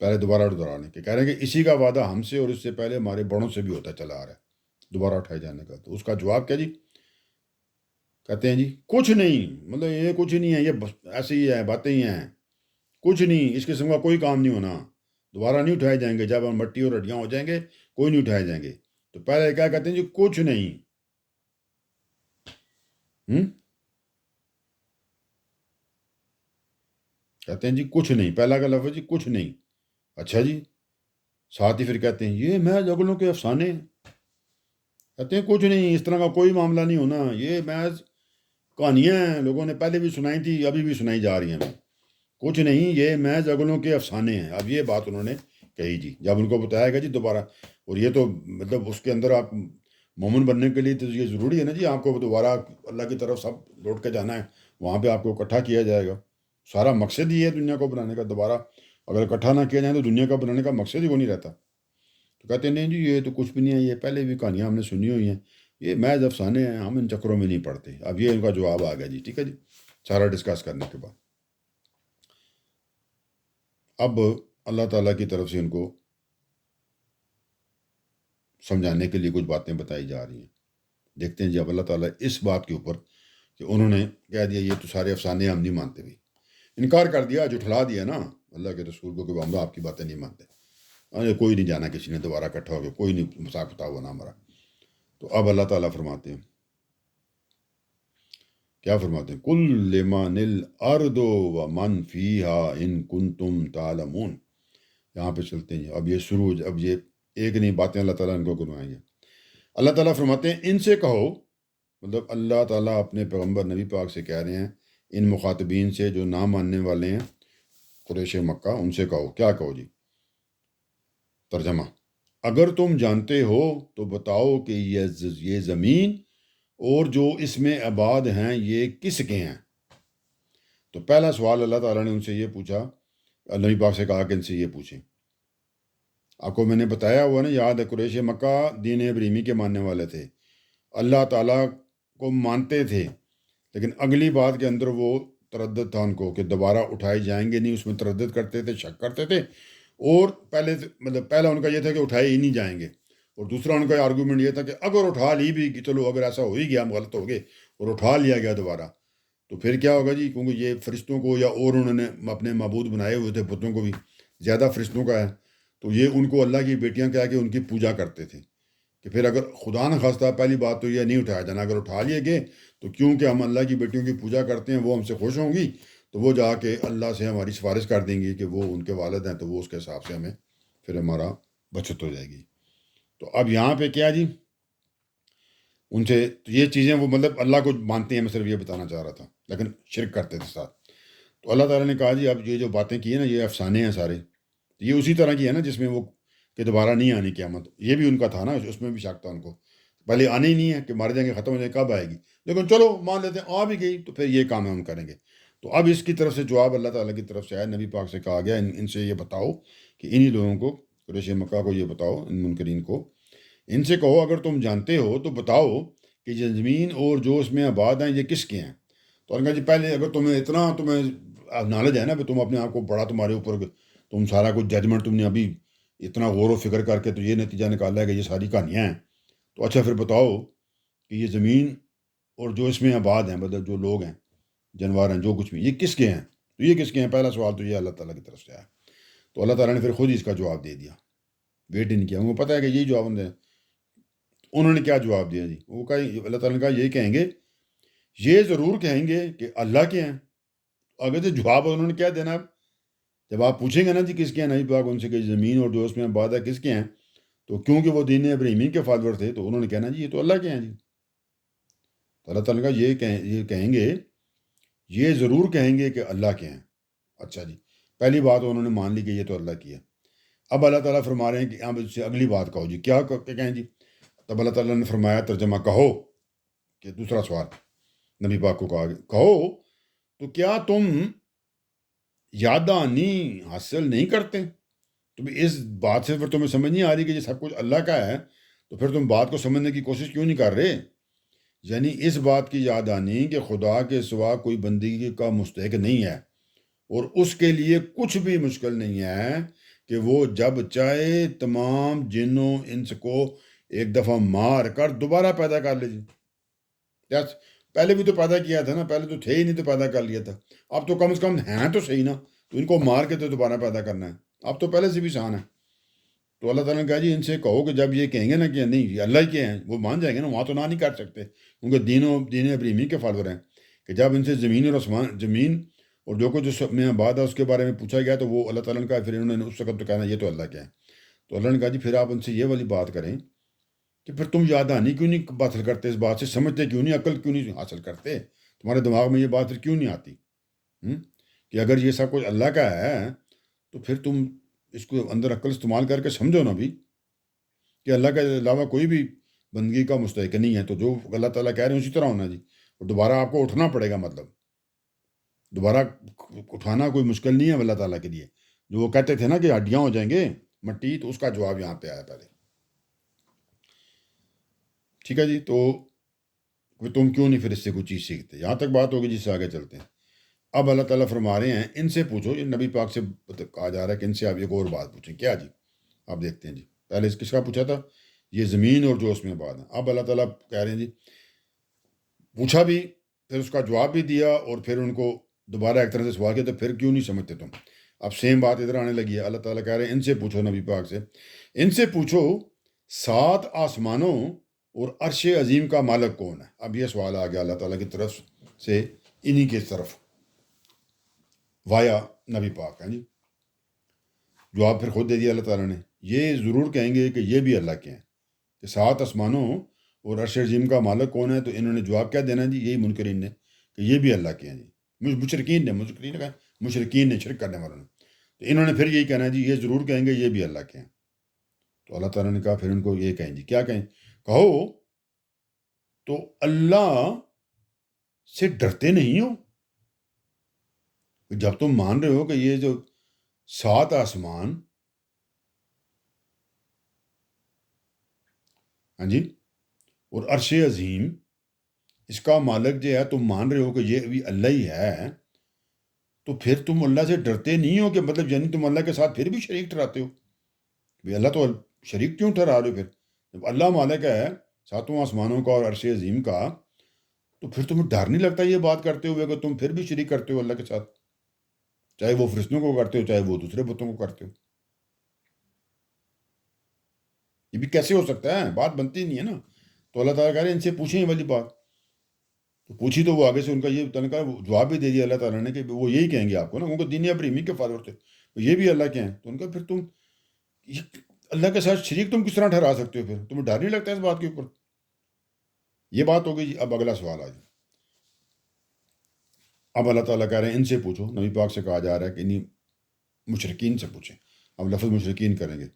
پہلے دوبارہ دہرانے کے، کہہ رہے ہیں کہ اسی کا وعدہ ہم سے اور اس سے پہلے ہمارے بڑوں سے بھی ہوتا چلا آ رہا ہے، دوبارہ اٹھائے جانے کا۔ تو اس کا جواب کیا جی؟ کہتے ہیں جی کچھ نہیں، مطلب یہ کچھ نہیں ہے، یہ ایسے ہی ہے، باتیں ہی ہیں، کچھ نہیں، اس قسم کا کوئی کام نہیں ہونا، دوبارہ نہیں اٹھائے جائیں گے، جب ہم مٹی اور ہڈیاں ہو جائیں گے کوئی نہیں اٹھائے جائیں گے۔ تو پہلے کیا کہتے ہیں جی؟ کچھ نہیں۔ کہتے ہیں جی کچھ نہیں، پہلا کا لفظ جی کچھ نہیں۔ اچھا جی، ساتھ ہی پھر کہتے ہیں یہ محض اگلوں کے افسانے ہیں۔ کہتے ہیں کچھ نہیں، اس طرح کا کوئی معاملہ نہیں ہونا، یہ محض کہانیاں ہیں، لوگوں نے پہلے بھی سنائی تھی، ابھی بھی سنائی جا رہی ہیں، کچھ نہیں، یہ محض اگلوں کے افسانے ہیں۔ اب یہ بات انہوں نے کہی جی، جب ان کو بتایا گیا جی دوبارہ، اور یہ تو مطلب اس کے اندر آپ مومن بننے کے لیے تو یہ ضروری ہے نا جی، آپ کو دوبارہ اللہ کی طرف سب لوٹ کے جانا ہے، وہاں پہ آپ کو اکٹھا کیا جائے گا۔ سارا مقصد ہی ہے دنیا کو بنانے کا، دوبارہ اگر اکٹھا نہ کیا جائے تو دنیا کا بنانے کا مقصد ہی وہ نہیں رہتا۔ تو کہتے ہیں نہیں جی، یہ تو کچھ بھی نہیں ہے، یہ پہلے بھی کہانیاں ہم نے سنی ہوئی ہیں، یہ محض افسانے ہیں، ہم ان چکروں میں نہیں پڑتے۔ اب یہ ان کا جواب آ گیا جی، ٹھیک ہے جی، سارا ڈسکس کرنے کے بعد اب اللہ تعالیٰ کی طرف سے ان کو سمجھانے کے لیے کچھ باتیں بتائی جا رہی ہیں۔ دیکھتے ہیں جی اب اللہ تعالیٰ اس بات کے اوپر کہ انہوں نے کہہ دیا یہ تو سارے افسانے ہم نہیں مانتے، بھی انکار کر دیا، جھٹلا دیا نا اللہ کے رسول کو کہ ہم آپ کی باتیں نہیں مانتے، کوئی نہیں جانا کسی نے دوبارہ اکٹھا ہو گیا، کوئی نہیں مساق پتا ہوا نہ ہمارا۔ تو اب اللہ تعالیٰ فرماتے ہیں کیا فرماتے ہیں؟ کل لمن الارض ومن فیہا ان کنتم تعلمون. یہاں پہ چلتے ہیں. اب یہ سروج، اب یہ ایک نہیں باتیں اللہ تعالیٰ ان کو گنوائیں گے. اللہ تعالیٰ فرماتے ہیں ان سے کہو، مطلب اللہ تعالیٰ اپنے پیغمبر نبی پاک سے کہہ رہے ہیں، ان مخاطبین سے جو نہ ماننے والے ہیں قریش مکہ، ان سے کہو. کیا کہو جی؟ ترجمہ: اگر تم جانتے ہو تو بتاؤ کہ یہ زمین اور جو اس میں آباد ہیں یہ کس کے ہیں. تو پہلا سوال اللہ تعالیٰ نے ان سے یہ پوچھا، نبی پاک سے کہا کہ ان سے یہ پوچھیں. آپ کو میں نے بتایا ہوا نا، یاد ہے، قریش مکہ دین ابراہیمی کے ماننے والے تھے، اللہ تعالیٰ کو مانتے تھے، لیکن اگلی بات کے اندر وہ تردد تھا ان کو کہ دوبارہ اٹھائے جائیں گے نہیں، اس میں تردد کرتے تھے، شک کرتے تھے. اور پہلا ان کا یہ تھا کہ اٹھائے ہی نہیں جائیں گے، اور دوسرا ان کا آرگومنٹ یہ تھا کہ اگر اٹھا لی بھی کہ چلو اگر ایسا ہو ہی گیا، ہم غلط ہو گئے اور اٹھا لیا گیا دوبارہ، تو پھر کیا ہوگا جی؟ کیونکہ یہ فرشتوں کو یا اور انہوں نے اپنے معبود بنائے ہوئے تھے، بتوں کو بھی زیادہ فرشتوں کا ہے، تو یہ ان کو اللہ کی بیٹیاں کہہ کے ان کی پوجا کرتے تھے کہ پھر اگر خدا نہ خواستہ، پہلی بات تو یہ نہیں اٹھایا جانا. اگر اٹھا لیے گئے تو کیونکہ ہم اللہ کی بیٹیوں کی پوجا کرتے ہیں، وہ ہم سے خوش ہوں گی، تو وہ جا کے اللہ سے ہماری سفارش کر دیں گی کہ وہ ان کے والد ہیں، تو وہ اس کے حساب سے ہمیں پھر ہمارا بچت ہو جائے گی. تو اب یہاں پہ کیا جی؟ ان سے تو یہ چیزیں وہ مطلب اللہ کو مانتے ہیں، میں صرف یہ بتانا چاہ رہا تھا، لیکن شرک کرتے تھے ساتھ. تو اللہ تعالیٰ نے کہا جی اب یہ جو باتیں کی ہیں نا، یہ افسانے ہیں سارے، یہ اسی طرح کی ہے نا جس میں وہ کہ دوبارہ نہیں آنے قیامت. یہ بھی ان کا تھا نا، اس میں بھی شک تھا ان کو، پہلے آنے ہی نہیں ہے کہ مار جائیں گے، ختم ہو جائے، کب آئے گی؟ لیکن چلو مان لیتے ہیں آ بھی گئی، تو پھر یہ کام ہم کریں گے. تو اب اس کی طرف سے جواب اللہ تعالیٰ کی طرف سے آیا، نبی پاک سے کہا گیا ان سے یہ بتاؤ کہ انہی لوگوں کو، قریش مکہ کو یہ بتاؤ، ان منکرین کو، ان سے کہو اگر تم جانتے ہو تو بتاؤ کہ یہ زمین اور جو اس میں آباد ہیں یہ کس کے ہیں. تو انہوں نے کہا جی پہلے اگر تمہیں نالج ہے نا، کہ تم اپنے آپ کو بڑا، تمہارے اوپر تم سارا کچھ ججمنٹ تم نے ابھی اتنا غور و فکر کر کے تو یہ نتیجہ نکالا ہے کہ یہ ساری کہانیاں ہیں، تو اچھا پھر بتاؤ کہ یہ زمین اور جو اس میں آباد ہیں، مطلب جو لوگ ہیں، جانور ہیں، جو کچھ بھی، یہ کس کے ہیں. تو یہ کس کے ہیں، پہلا سوال تو یہ اللہ تعالیٰ کی طرف سے آیا. تو اللہ تعالیٰ نے پھر خود ہی اس کا جواب دے دیا، ویٹ ہی نہیں کیا. ان کو پتہ ہے کہ یہی جواب دیں. انہوں نے کیا جواب دیا جی؟ وہ کہا، اللہ تعالیٰ نے کہا یہی کہیں گے، یہ ضرور کہیں گے کہ اللہ کے ہیں. اگر تو جواب انہوں نے کیا دینا؟ جب آپ پوچھیں گے نا جی کس کے ہیں، نبی پاک ان سے کہ زمین اور جو اس میں آباد ہے کس کے ہیں، تو کیونکہ وہ دین ابراہیمی کے فالوور تھے، تو انہوں نے کہنا جی یہ تو اللہ کے ہیں جی. تو اللہ تعالیٰ نے کہا یہ کہیں گے، یہ ضرور کہیں گے کہ اللہ کے ہیں. اچھا جی، پہلی بات انہوں نے مان لی کہ یہ تو اللہ کی ہے. اب اللہ تعالیٰ فرما رہے ہیں کہ آپ اس سے اگلی بات کہو جی. کیا کہیں جی؟ تب اللہ تعالیٰ نے فرمایا، ترجمہ کہو، کہ دوسرا سوال نبی پاک کو کہو تو کیا تم یاددانی حاصل نہیں کرتے؟ تو اس بات سے پھر تمہیں سمجھ نہیں آ رہی کہ یہ سب کچھ اللہ کا ہے، تو پھر تم بات کو سمجھنے کی کوشش کیوں نہیں کر رہے؟ یعنی اس بات کی یاد آنی کہ خدا کے سوا کوئی بندگی کا مستحق نہیں ہے، اور اس کے لیے کچھ بھی مشکل نہیں ہے کہ وہ جب چاہے تمام جنوں انس کو ایک دفعہ مار کر دوبارہ پیدا کر لے. جی پہلے بھی تو پیدا کیا تھا نا، پہلے تو تھے ہی نہیں تو پیدا کر لیا تھا. اب تو کم از کم ہیں تو صحیح نا، تو ان کو مار کے تو دوبارہ پیدا کرنا ہے. اب تو پہلے سے بھی آسان ہے. تو اللہ تعالیٰ نے کہا جی ان سے کہو کہ جب یہ کہیں گے نا کہ نہیں یہ اللہ کے ہیں، وہ مان جائیں گے نا، وہاں تو نہ نہیں کر سکتے کیونکہ دین ابراہیمی کے فالوور ہیں، کہ جب ان سے زمین اور جو کچھ اس میں آباد ہے اس کے بارے میں پوچھا گیا تو وہ اللہ تعالیٰ نے کہا، پھر انہوں نے اس وقت تو کہنا یہ تو اللہ کے ہیں. تو اللہ نے کہا جی پھر آپ ان سے یہ والی بات کریں کہ پھر تم یاددانی کیوں نہیں حاصل کرتے، اس بات سے سمجھتے کیوں نہیں، عقل کیوں نہیں حاصل کرتے، تمہارے دماغ میں یہ بات پھر کیوں نہیں آتی کہ اگر یہ سب کچھ اللہ کا ہے تو پھر تم اس کو اندر عقل استعمال کر کے سمجھو نا بھی کہ اللہ کے علاوہ کوئی بھی بندگی کا مستحق نہیں ہے. تو جو اللہ تعالیٰ کہہ رہے ہیں اسی طرح ہونا جی. اور دوبارہ آپ کو اٹھنا پڑے گا، مطلب دوبارہ اٹھانا کوئی مشکل نہیں ہے اللہ تعالیٰ کے لیے. جو وہ کہتے تھے نا کہ ہڈیاں ہو جائیں گے مٹی، تو اس کا جواب یہاں پہ آیا پہلے. ٹھیک ہے جی، تو تم کیوں نہیں پھر اس سے کوئی چیز سیکھتے؟ یہاں تک بات ہوگی، جس سے آگے چلتے ہیں. اب اللہ تعالیٰ فرما رہے ہیں ان سے پوچھو، یہ نبی پاک سے کہا جا رہا ہے کہ ان سے آپ ایک اور بات پوچھیں. کیا جی؟ آپ دیکھتے ہیں جی، پہلے اس کس کا پوچھا تھا؟ یہ زمین اور جو اس میں آباد ہے. اب اللہ تعالیٰ کہہ رہے ہیں جی پوچھا بھی، پھر اس کا جواب بھی دیا، اور پھر ان کو دوبارہ ایک طرح سے سوال کیا، تو پھر کیوں نہیں سمجھتے تم؟ اب سیم بات ادھر آنے لگی ہے. اللہ تعالیٰ کہہ رہے ہیں ان سے پوچھو، نبی پاک سے ان سے پوچھو 7 آسمانوں اور عرش عظیم کا مالک کون ہے. اب یہ سوال آ گیا اللہ تعالیٰ کی طرف سے انہی کے طرف وایا نبی پاک ہیں جی. جواب پھر خود دے دیا اللہ تعالیٰ نے. یہ ضرور کہیں گے کہ یہ بھی اللہ کے ہیں کہ 7 آسمانوں اور عرش عظیم کا مالک کون ہے. تو انہوں نے جواب کیا دینا جی؟ یہی منکرین نے کہ یہ بھی اللہ کے ہیں جی. مشرکین نے شرک کرنے والوں نے. تو انہوں نے پھر یہی کہنا ہے جی یہ ضرور کہیں گے یہ بھی اللہ کے ہیں. تو اللہ تعالیٰ نے کہا پھر ان کو یہ کہیں جی. کیا کہیں؟ کہو تو اللہ سے ڈرتے نہیں ہو جب تم مان رہے ہو کہ یہ جو 7 آسمان ہاں جی اور عرش عظیم اس کا مالک جو ہے تم مان رہے ہو کہ یہ بھی اللہ ہی ہے. تو پھر تم اللہ سے ڈرتے نہیں ہو کہ مطلب یعنی تم اللہ کے ساتھ پھر بھی شریک ٹھہراتے ہو. اللہ تو شریک کیوں ٹھہرا رہے ہو؟ پھر جب اللہ مالک ہے 7 آسمانوں کا اور عرش عظیم کا تو پھر تمہیں ڈر نہیں لگتا یہ بات کرتے ہوئے کہ تم پھر بھی شریک کرتے ہو اللہ کے ساتھ، چاہے وہ فرشتوں کو کرتے ہو چاہے وہ دوسرے بتوں کو کرتے ہو. یہ بھی کیسے ہو سکتا ہے؟ بات بنتی نہیں ہے نا. تو اللہ تعالیٰ کہہ رہے ہیں ان سے پوچھیں یہ والی بات. تو پوچھی تو وہ آگے سے ان کا یہ جواب بھی دے دیا اللہ تعالیٰ نے کہ وہ یہی کہیں گے آپ کو نا. ان کو دین ابراہیمی کے فالوور تھے یہ بھی اللہ کے ہیں. تو ان کا پھر تم اللہ کے ساتھ شریک تم کس طرح ٹھہرا سکتے ہو؟ پھر تمہیں ڈر نہیں لگتا اس بات کے اوپر؟ یہ بات ہو گئی جی. اب اگلا سوال آ جائے. اب اللہ تعالیٰ کہہ رہے ہیں ان سے پوچھو. نبی پاک سے کہا جا رہا ہے کہ انہیں مشرکین سے پوچھیں. اب لفظ مشرکین کریں گے.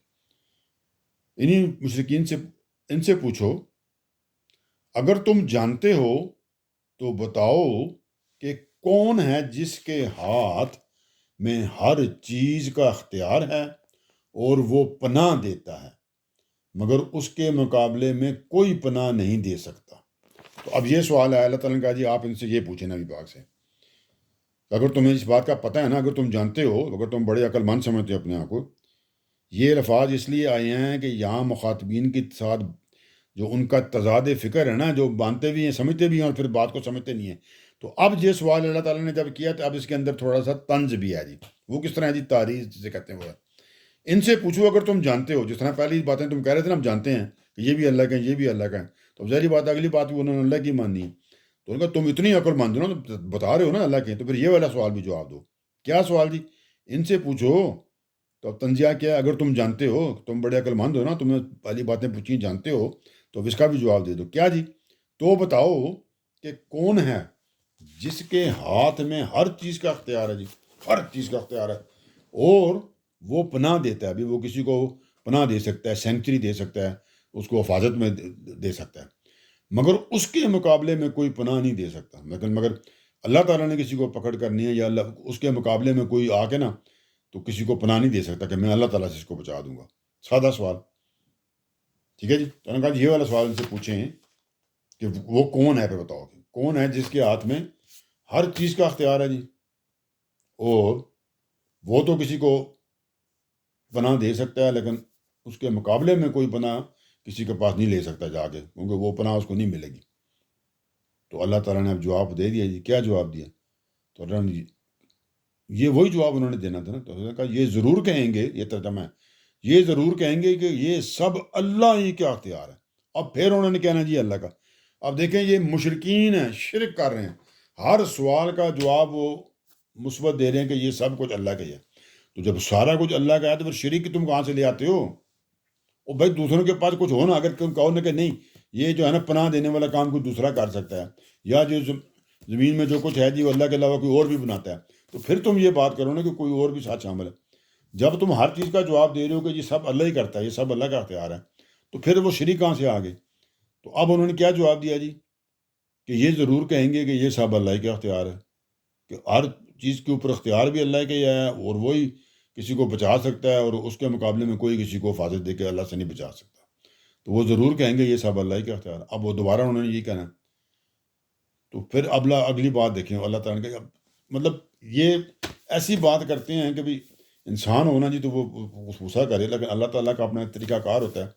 انہیں مشرکین سے ان سے پوچھو اگر تم جانتے ہو تو بتاؤ کہ کون ہے جس کے ہاتھ میں ہر چیز کا اختیار ہے اور وہ پناہ دیتا ہے مگر اس کے مقابلے میں کوئی پناہ نہیں دے سکتا. تو اب یہ سوال ہے اللہ تعالیٰ نے کہا جی آپ ان سے یہ پوچھیں نبی پاک سے اگر تمہیں اس بات کا پتہ ہے نا، اگر تم جانتے ہو، اگر تم بڑے عقل مند سمجھتے ہو اپنے آپ کو. یہ الفاظ اس لیے آئے ہیں کہ یہاں مخاطبین کے ساتھ جو ان کا تضاد فکر ہے نا، جو مانتے بھی ہیں سمجھتے بھی ہیں اور پھر بات کو سمجھتے نہیں ہیں. تو اب یہ سوال اللہ تعالیٰ نے جب کیا تو اب اس کے اندر تھوڑا سا طنز بھی ہے جی. وہ کس طرح ہے جی؟ تعریض جسے کہتے ہیں وہ ہے. ان سے پوچھو اگر تم جانتے ہو. جس طرح پہلی باتیں تم کہہ رہے تھے نا ہم جانتے ہیں کہ یہ بھی اللہ کا ہے یہ بھی اللہ کا ہے. تو ظاہری بات اگلی بات بھی انہوں نے اللہ کی ماننی ہے. تو ان کا تم اتنی عقل مند ہو نا، تو بتا رہے ہو نا اللہ کے، تو پھر یہ والا سوال بھی جواب دو. کیا سوال جی؟ ان سے پوچھو. تو اب تنزیہ کیا؟ اگر تم جانتے ہو، تم بڑے عقل مند ہو نا، تمہیں پہلی باتیں پوچھی جانتے ہو تو اب اس کا بھی جواب دے دو. کیا جی؟ تو بتاؤ کہ کون ہے جس کے ہاتھ میں ہر چیز کا اختیار ہے جی، ہر چیز کا اختیار ہے اور وہ پناہ دیتا ہے. ابھی وہ کسی کو پناہ دے سکتا ہے، سینکچری دے سکتا ہے، اس کو حفاظت میں دے سکتا ہے، مگر اس کے مقابلے میں کوئی پناہ نہیں دے سکتا. مگر اللہ تعالیٰ نے کسی کو پکڑ کرنی ہے یا اللہ اس کے مقابلے میں کوئی آ کے نا تو کسی کو پناہ نہیں دے سکتا کہ میں اللہ تعالیٰ سے اس کو بچا دوں گا. سادہ سوال. ٹھیک ہے جی. تو انہوں نے کہا یہ والا سوال ان سے پوچھیں کہ وہ کون ہے. پھر بتاؤ کہ کون ہے جس کے ہاتھ میں ہر چیز کا اختیار ہے جی اور وہ تو کسی کو پناہ دے سکتا ہے لیکن اس کے مقابلے میں کوئی پناہ کسی کے پاس نہیں لے سکتا جا کے، کیونکہ وہ پناہ اس کو نہیں ملے گی. تو اللہ تعالیٰ نے اب جواب دے دیا جی. کیا جواب دیا؟ تو اللہ نے یہ وہی جواب انہوں نے دینا تھا نا. تو انہوں نے کہا یہ ضرور کہیں گے، یہ ترجمہ ہے، یہ ضرور کہیں گے کہ یہ سب اللہ ہی کا اختیار ہے. اب پھر انہوں نے کہنا جی اللہ کا. اب دیکھیں یہ مشرکین ہیں، شرک کر رہے ہیں، ہر سوال کا جواب وہ مثبت دے رہے ہیں کہ یہ سب کچھ اللہ کا ہی ہے. تو جب سارا کچھ اللہ کا ہے تو پھر شریک تم کہاں سے لے آتے ہو؟ اور بھائی دوسروں کے پاس کچھ ہو نا، اگر تم کہو نا کہ نہیں یہ جو ہے نا پناہ دینے والا کام کوئی دوسرا کر سکتا ہے یا جو زمین میں جو کچھ ہے جی وہ اللہ کے علاوہ کوئی اور بھی بناتا ہے، تو پھر تم یہ بات کرو نا کہ کوئی اور بھی ساتھ شامل ہے. جب تم ہر چیز کا جواب دے رہے ہو کہ یہ سب اللہ ہی کرتا ہے، یہ سب اللہ کا اختیار ہے، تو پھر وہ شریک کہاں سے آ گئے؟ تو اب انہوں نے کیا جواب دیا جی کہ یہ ضرور کہیں گے کہ یہ سب اللہ کا اختیار ہے، کہ ہر چیز کے اوپر اختیار بھی اللہ کا ہی ہے اور وہی کسی کو بچا سکتا ہے اور اس کے مقابلے میں کوئی کسی کو حفاظت دے کے اللہ سے نہیں بچا سکتا. تو وہ ضرور کہیں گے یہ سب اللہ کا اختیار ہے. اب وہ دوبارہ انہوں نے یہی کہنا. تو پھر اب اگلی بات دیکھیں اللہ تعالیٰ نے کہا مطلب یہ ایسی بات کرتے ہیں کہ بھی انسان ہونا جی تو وہ غصہ کرے، لیکن اللہ تعالیٰ کا اپنا طریقہ کار ہوتا ہے.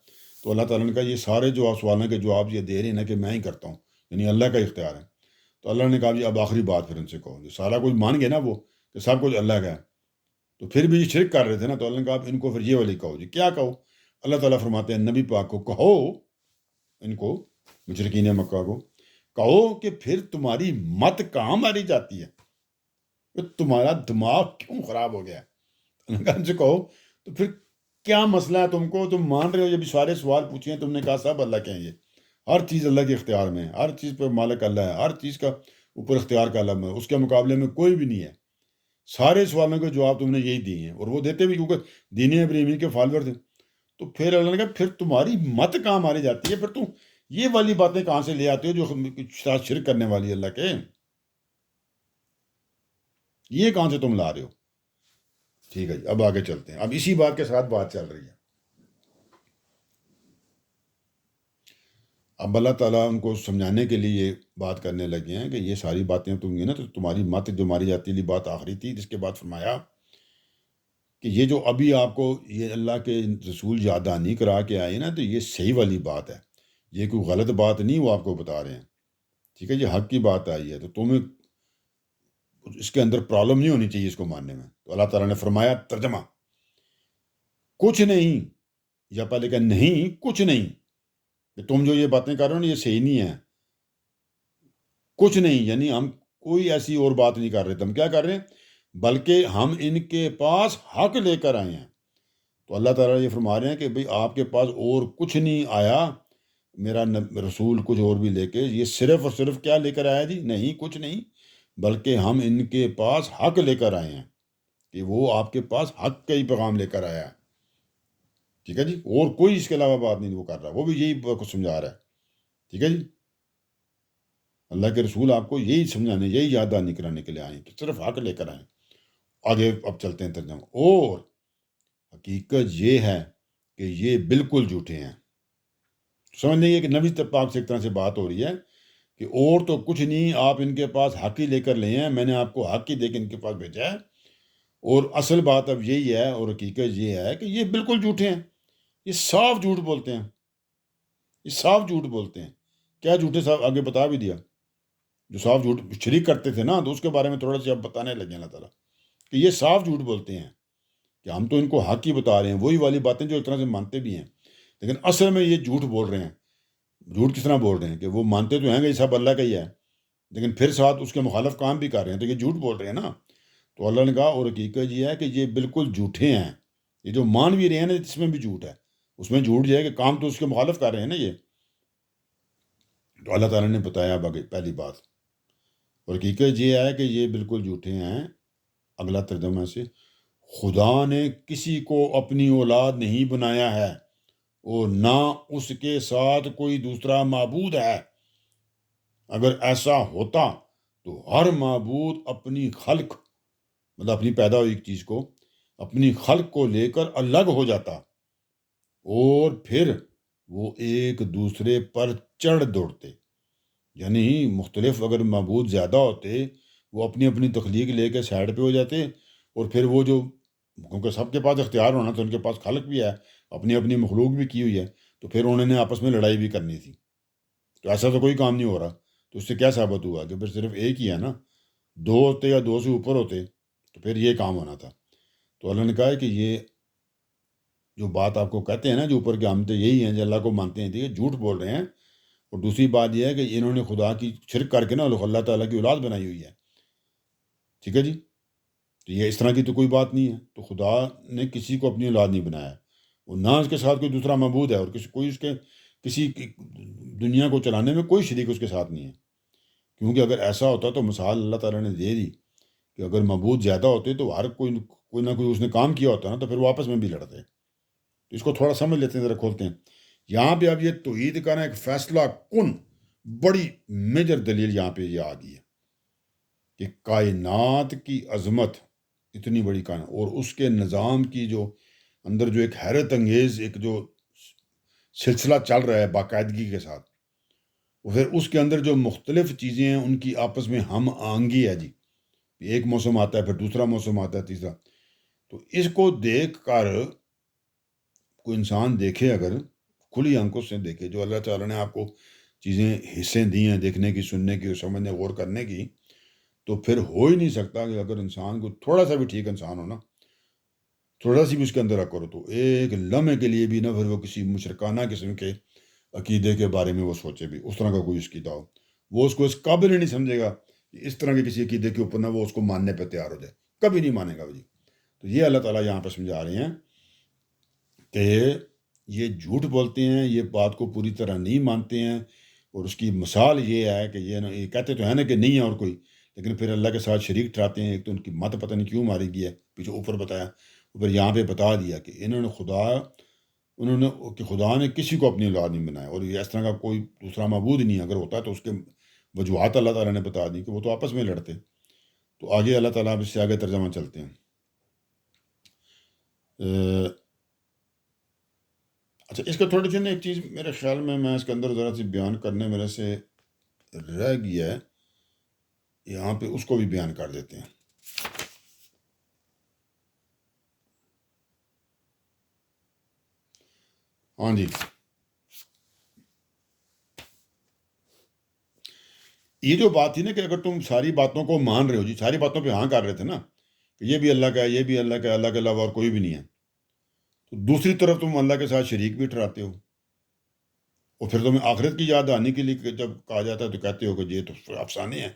تو اللہ تعالیٰ نے کہا یہ سارے جو سوالوں کے جواب یہ دے رہے ہیں نا کہ میں ہی کرتا ہوں، یعنی اللہ کا اختیار ہے. تو اللہ نے کہا جی اب آخری بات پھر ان سے کہو. جو سارا کچھ مان گئے نا وہ کہ سب کچھ اللہ کا ہے، تو پھر بھی یہ شرک کر رہے تھے نا. تو اللہ نے کہا ان کو پھر یہ والی کہو جی. کیا کہو؟ اللہ تعالیٰ فرماتے ہیں نبی پاک کو کہو، ان کو مشرکین مکہ کو کہو کہ پھر تمہاری مت کہاں ماری جاتی ہے، تمہارا دماغ کیوں خراب ہو گیا ہے؟ اللہ نے کہا ان سے کہو تو پھر کیا مسئلہ ہے تم کو، تم مان رہے ہو، یہ بھی سارے سوال پوچھے ہیں تم نے کہا سب اللہ کے ہیں، یہ ہر چیز اللہ کے اختیار میں ہے، ہر چیز پہ مالک اللہ ہے، ہر چیز کا اوپر اختیار کا علم ہے، اس کے مقابلے میں کوئی بھی نہیں ہے۔ سارے سوالوں کے جواب تم نے یہی دیے ہیں، اور وہ دیتے بھی کیونکہ دین ابراہیمی کے فالوور تھے۔ تو پھر اللہ نے کہا پھر تمہاری مت کہاں ماری جاتی ہے، پھر تم یہ والی باتیں کہاں سے لے آتے ہو جو ساتھ شرک کرنے والی ہے اللہ کے، یہ کہاں سے تم لا رہے ہو؟ ٹھیک ہے جی، اب آگے چلتے ہیں، اب اسی بات کے ساتھ بات چل رہی ہے۔ اب اللہ تعالیٰ ان کو سمجھانے کے لیے یہ بات کرنے لگے ہیں کہ یہ ساری باتیں تم یہ نا، تو تمہاری مت جو ماری جاتی ہے بات آخری تھی، جس کے بعد فرمایا کہ یہ جو ابھی آپ کو یہ اللہ کے رسول یاد دہانی کرا کے آئے نا، تو یہ صحیح والی بات ہے، یہ کوئی غلط بات نہیں وہ آپ کو بتا رہے ہیں، ٹھیک ہے، یہ حق کی بات آئی ہے، تو تمہیں اس کے اندر پرابلم نہیں ہونی چاہیے اس کو ماننے میں۔ تو اللہ تعالیٰ نے فرمایا ترجمہ، کچھ نہیں، یا پہلے کہ نہیں کچھ نہیں، کہ تم جو یہ باتیں کر رہے ہو نا یہ صحیح نہیں ہے، کچھ نہیں، یعنی ہم کوئی ایسی اور بات نہیں کر رہے، ہم کیا کر رہے ہیں، بلکہ ہم ان کے پاس حق لے کر آئے ہیں۔ تو اللہ تعالیٰ یہ فرما رہے ہیں کہ بھئی آپ کے پاس اور کچھ نہیں آیا، میرا رسول کچھ اور بھی لے کے، یہ صرف اور صرف کیا لے کر آیا جی، نہیں کچھ نہیں، بلکہ ہم ان کے پاس حق لے کر آئے ہیں، کہ وہ آپ کے پاس حق کا ہی پیغام لے کر آیا ہے، ٹھیک ہے جی، اور کوئی اس کے علاوہ بات نہیں وہ کر رہا، وہ بھی یہی کچھ سمجھا رہا ہے، ٹھیک ہے جی، اللہ کے رسول آپ کو یہی سمجھانے، یہی یاد دہانی کرانے کے لیے آئے ہیں کہ صرف حق لے کر آئیں۔ آگے اب چلتے ہیں ترجمہ، اور حقیقت یہ ہے کہ یہ بالکل جھوٹے ہیں۔ سمجھ لیجیے کہ نبی پاک سے ایک طرح سے بات ہو رہی ہے کہ اور تو کچھ نہیں، آپ ان کے پاس حق ہی لے کر لے ہیں، میں نے آپ کو حق ہی دے کے ان کے پاس بھیجا ہے، اور اصل بات اب یہی ہے، اور حقیقت یہ ہے کہ یہ بالکل جھوٹے ہیں، یہ صاف جھوٹ بولتے ہیں، یہ صاف جھوٹ بولتے ہیں۔ کیا جھوٹے صاحب آگے بتا بھی دیا، جو صاف جھوٹ شریک کرتے تھے نا، تو اس کے بارے میں تھوڑا سا اب بتانے لگے اللہ تعالیٰ کہ یہ صاف جھوٹ بولتے ہیں، کہ ہم تو ان کو حق ہی بتا رہے ہیں، وہی والی باتیں جو ایک طرح سے مانتے بھی ہیں، لیکن اصل میں یہ جھوٹ بول رہے ہیں۔ جھوٹ کس طرح بول رہے ہیں کہ وہ مانتے تو ہیں کہ یہ سب اللہ کا ہی ہے، لیکن پھر ساتھ اس کے مخالف کام بھی کر رہے ہیں، تو یہ جھوٹ بول رہے ہیں نا۔ تو اللہ نے کہا اور حقیقت یہ ہے کہ یہ بالکل جھوٹے ہیں، یہ جو مان بھی رہے ہیں نا اس میں بھی جھوٹ ہے، اس میں جھوٹ یہ ہے کہ کام تو اس کے مخالف کر رہے ہیں نا یہ۔ تو اللہ تعالیٰ نے بتایا اب آگے پہلی بات، اور حقیقت یہ ہے کہ یہ بالکل جھوٹے ہیں۔ اگلا ترجمہ سے، خدا نے کسی کو اپنی اولاد نہیں بنایا ہے، اور نہ اس کے ساتھ کوئی دوسرا معبود ہے، اگر ایسا ہوتا تو ہر معبود اپنی خلق، مطلب اپنی پیدا ہوئی چیز کو، اپنی خلق کو لے کر الگ ہو جاتا، اور پھر وہ ایک دوسرے پر چڑھ دوڑتے، یعنی مختلف اگر معبود زیادہ ہوتے، وہ اپنی اپنی تخلیق لے کے سائڈ پہ ہو جاتے، اور پھر وہ جو، کیونکہ سب کے پاس اختیار ہونا تو ان کے پاس خلق بھی ہے، اپنی اپنی مخلوق بھی کی ہوئی ہے، تو پھر انہوں نے آپس میں لڑائی بھی کرنی تھی، تو ایسا تو کوئی کام نہیں ہو رہا، تو اس سے کیا ثابت ہوا کہ پھر صرف ایک ہی ہے نا، دو ہوتے یا دو سے اوپر ہوتے تو پھر یہ کام ہونا تھا۔ تو اللہ نے کہا ہے کہ یہ جو بات آپ کو کہتے ہیں نا، جو اوپر کے ہم تو یہی ہیں جو اللہ کو مانتے ہیں، یہ جھوٹ بول رہے ہیں۔ اور دوسری بات یہ ہے کہ انہوں نے خدا کی شرک کر کے نا اللہ تعالیٰ کی اولاد بنائی ہوئی ہے، ٹھیک ہے جی، تو یہ اس طرح کی تو کوئی بات نہیں ہے، تو خدا نے کسی کو اپنی اولاد نہیں بنایا، اور نہ اس کے ساتھ کوئی دوسرا معبود ہے، اور کوئی اس کے کسی دنیا کو چلانے میں کوئی شریک اس کے ساتھ نہیں ہے، کیونکہ اگر ایسا ہوتا تو مثال اللہ تعالیٰ نے دے دی کہ اگر معبود زیادہ ہوتے تو ہر کوئی نہ کوئی اس نے کام کیا ہوتا نا، تو پھر وہ آپس میں بھی لڑتے۔ تو اس کو تھوڑا سمجھ لیتے ہیں، ذرا کھولتے ہیں یہاں پہ۔ اب یہ توحید کا نا ایک فیصلہ کن بڑی میجر دلیل یہاں پہ یہ آ گئی ہے کہ کائنات کی عظمت اتنی بڑی کائنات، اور اس کے نظام کی جو اندر جو ایک حیرت انگیز ایک جو سلسلہ چل رہا ہے باقاعدگی کے ساتھ، اور پھر اس کے اندر جو مختلف چیزیں ہیں ان کی آپس میں ہم آہنگی ہے جی، ایک موسم آتا ہے پھر دوسرا موسم آتا ہے تیسرا، تو اس کو دیکھ کر کوئی انسان دیکھے، اگر کھلی آنکھوں سے دیکھے، جو اللہ تعالیٰ نے آپ کو چیزیں حصے دی ہیں دیکھنے کی، سننے کی، سمجھنے غور کرنے کی، تو پھر ہو ہی نہیں سکتا کہ اگر انسان کو تھوڑا سا بھی ٹھیک انسان ہو نا، تھوڑا سی بھی اس کے اندر رکھ کرو، تو ایک لمحے کے لیے بھی نہ پھر وہ کسی مشرکانہ قسم کے عقیدے کے بارے میں وہ سوچے بھی، اس طرح کا کوئی عقیدہ ہو، وہ اس کو اس قابل ہی نہیں سمجھے گا کہ اس طرح کے کسی عقیدے کے اوپر نہ وہ اس کو ماننے پہ تیار ہو جائے، کبھی نہیں مانے گا وہ جی۔ تو یہ اللہ تعالیٰ یہاں پہ سمجھا رہے ہیں کہ یہ جھوٹ بولتے ہیں، یہ بات کو پوری طرح نہیں مانتے ہیں، اور اس کی مثال یہ ہے کہ یہ کہتے تو ہیں نا کہ نہیں ہے اور کوئی، لیکن پھر اللہ کے ساتھ شریک ٹھہراتے ہیں۔ ایک تو ان کی مت پتہ نہیں کیوں ماری گئی ہے، پیچھے اوپر بتایا، اوپر یہاں پہ بتا دیا کہ انہوں نے کہ خدا نے کسی کو اپنی اولاد نہیں بنایا، اور یہ اس طرح کا کوئی دوسرا معبود نہیں ہے، اگر ہوتا تو اس کے وجوہات اللہ تعالیٰ نے بتا دی کہ وہ تو آپس میں لڑتے۔ تو آگے اللہ تعالیٰ اب اس سے آگے ترجمہ چلتے ہیں۔ اچھا، اس کا تھوڑی سی نا ایک چیز میرے خیال میں اس کے اندر ذرا سی بیان کرنے میرے سے رہ گیا ہے، یہاں پہ اس کو بھی بیان کر دیتے ہیں۔ ہاں جی، یہ جو بات تھی نا کہ اگر تم ساری باتوں کو مان رہے ہو جی، ساری باتوں پہ ہاں کر رہے تھے نا کہ یہ بھی اللہ کا ہے، یہ بھی اللہ کا ہے، اللہ کے علاوہ اور کوئی بھی نہیں ہے، تو دوسری طرف تم اللہ کے ساتھ شریک بھی ٹھہراتے ہو، اور پھر تمہیں آخرت کی یاد آنے کے لیے کہ جب کہا جاتا ہے تو کہتے ہو کہ یہ تو افسانے ہیں۔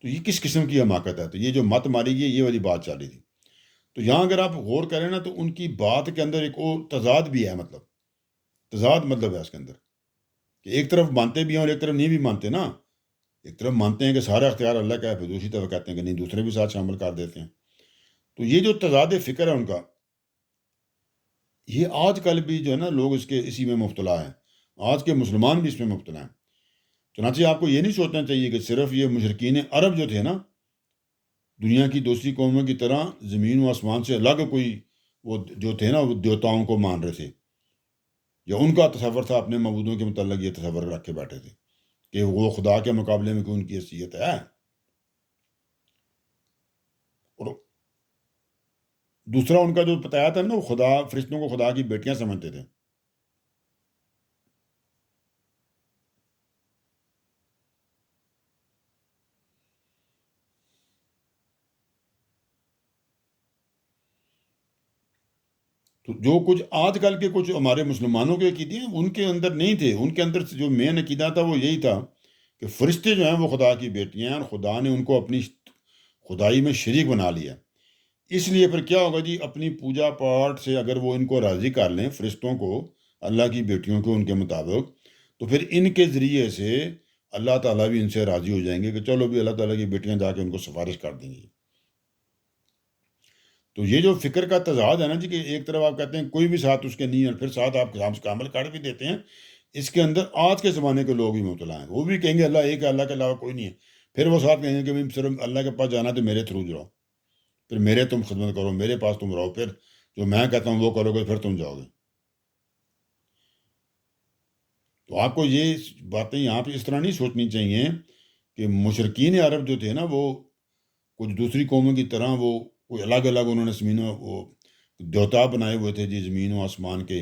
تو یہ کس قسم کی حماقت ہے؟ تو یہ جو مت ماری گئی یہ والی بات چل رہی تھی۔ تو یہاں اگر آپ غور کریں نا تو ان کی بات کے اندر ایک اور تضاد بھی ہے، مطلب تضاد مطلب ہے اس کے اندر کہ ایک طرف مانتے بھی ہیں اور ایک طرف نہیں بھی مانتے نا۔ ایک طرف مانتے ہیں کہ سارا اختیار اللہ کا ہے، پھر دوسری طرف کہتے ہیں کہ نہیں، دوسرے بھی ساتھ شامل کر دیتے ہیں۔ تو یہ جو تضاد فکر ہے ان کا، یہ آج کل بھی جو ہے نا لوگ اسی میں مبتلا ہیں، آج کے مسلمان بھی اس میں مبتلا ہیں۔ چنانچہ آپ کو یہ نہیں سوچنا چاہیے کہ صرف یہ مشرکین عرب جو تھے نا، دنیا کی دوسری قوموں کی طرح زمین و آسمان سے الگ کوئی وہ جو تھے نا وہ دیوتاؤں کو مان رہے تھے، یا ان کا تصور تھا اپنے معبودوں کے متعلق، یہ تصور رکھ کے بیٹھے تھے کہ وہ خدا کے مقابلے میں کوئی ان کی حیثیت ہے۔ اور دوسرا ان کا جو بتایا تھا نا، وہ فرشتوں کو خدا کی بیٹیاں سمجھتے تھے۔ تو جو کچھ آج کل کے کچھ ہمارے مسلمانوں کے عقیدے ہیں ان کے اندر نہیں تھے، ان کے اندر جو مین عقیدہ تھا وہ یہی تھا کہ فرشتے جو ہیں وہ خدا کی بیٹیاں ہیں، اور خدا نے ان کو اپنی خدائی میں شریک بنا لیا۔ اس لیے پھر کیا ہوگا جی، اپنی پوجا پاٹ سے اگر وہ ان کو راضی کر لیں، فرشتوں کو، اللہ کی بیٹیوں کو ان کے مطابق، تو پھر ان کے ذریعے سے اللہ تعالیٰ بھی ان سے راضی ہو جائیں گے کہ چلو بھی اللہ تعالیٰ کی بیٹیاں جا کے ان کو سفارش کر دیں گی۔ تو یہ جو فکر کا تضاد ہے نا جی، کہ ایک طرف آپ کہتے ہیں کوئی بھی ساتھ اس کے نہیں ہے، اور پھر ساتھ آپ اس کا عمل کر بھی دیتے ہیں، اس کے اندر آج کے زمانے کے لوگ بھی مبتلا ہیں۔ وہ بھی کہیں گے اللہ ایک ہے، اللہ کے علاوہ کوئی نہیں ہے، پھر وہ ساتھ کہیں گے کہ بھائی صرف اللہ کے پاس جانا تو میرے تھرو جاؤ، پھر میرے تم خدمت کرو، میرے پاس تم رہو، پھر جو میں کہتا ہوں وہ کرو گے، پھر تم جاؤ گے۔ تو آپ کو یہ باتیں یہاں پہ اس طرح نہیں سوچنی چاہیے کہ مشرکین عرب جو تھے نا، وہ کچھ دوسری قوموں کی طرح وہ کوئی الگ الگ انہوں نے زمینوں وہ دیوتا بنائے ہوئے تھے جی، زمین و آسمان کے،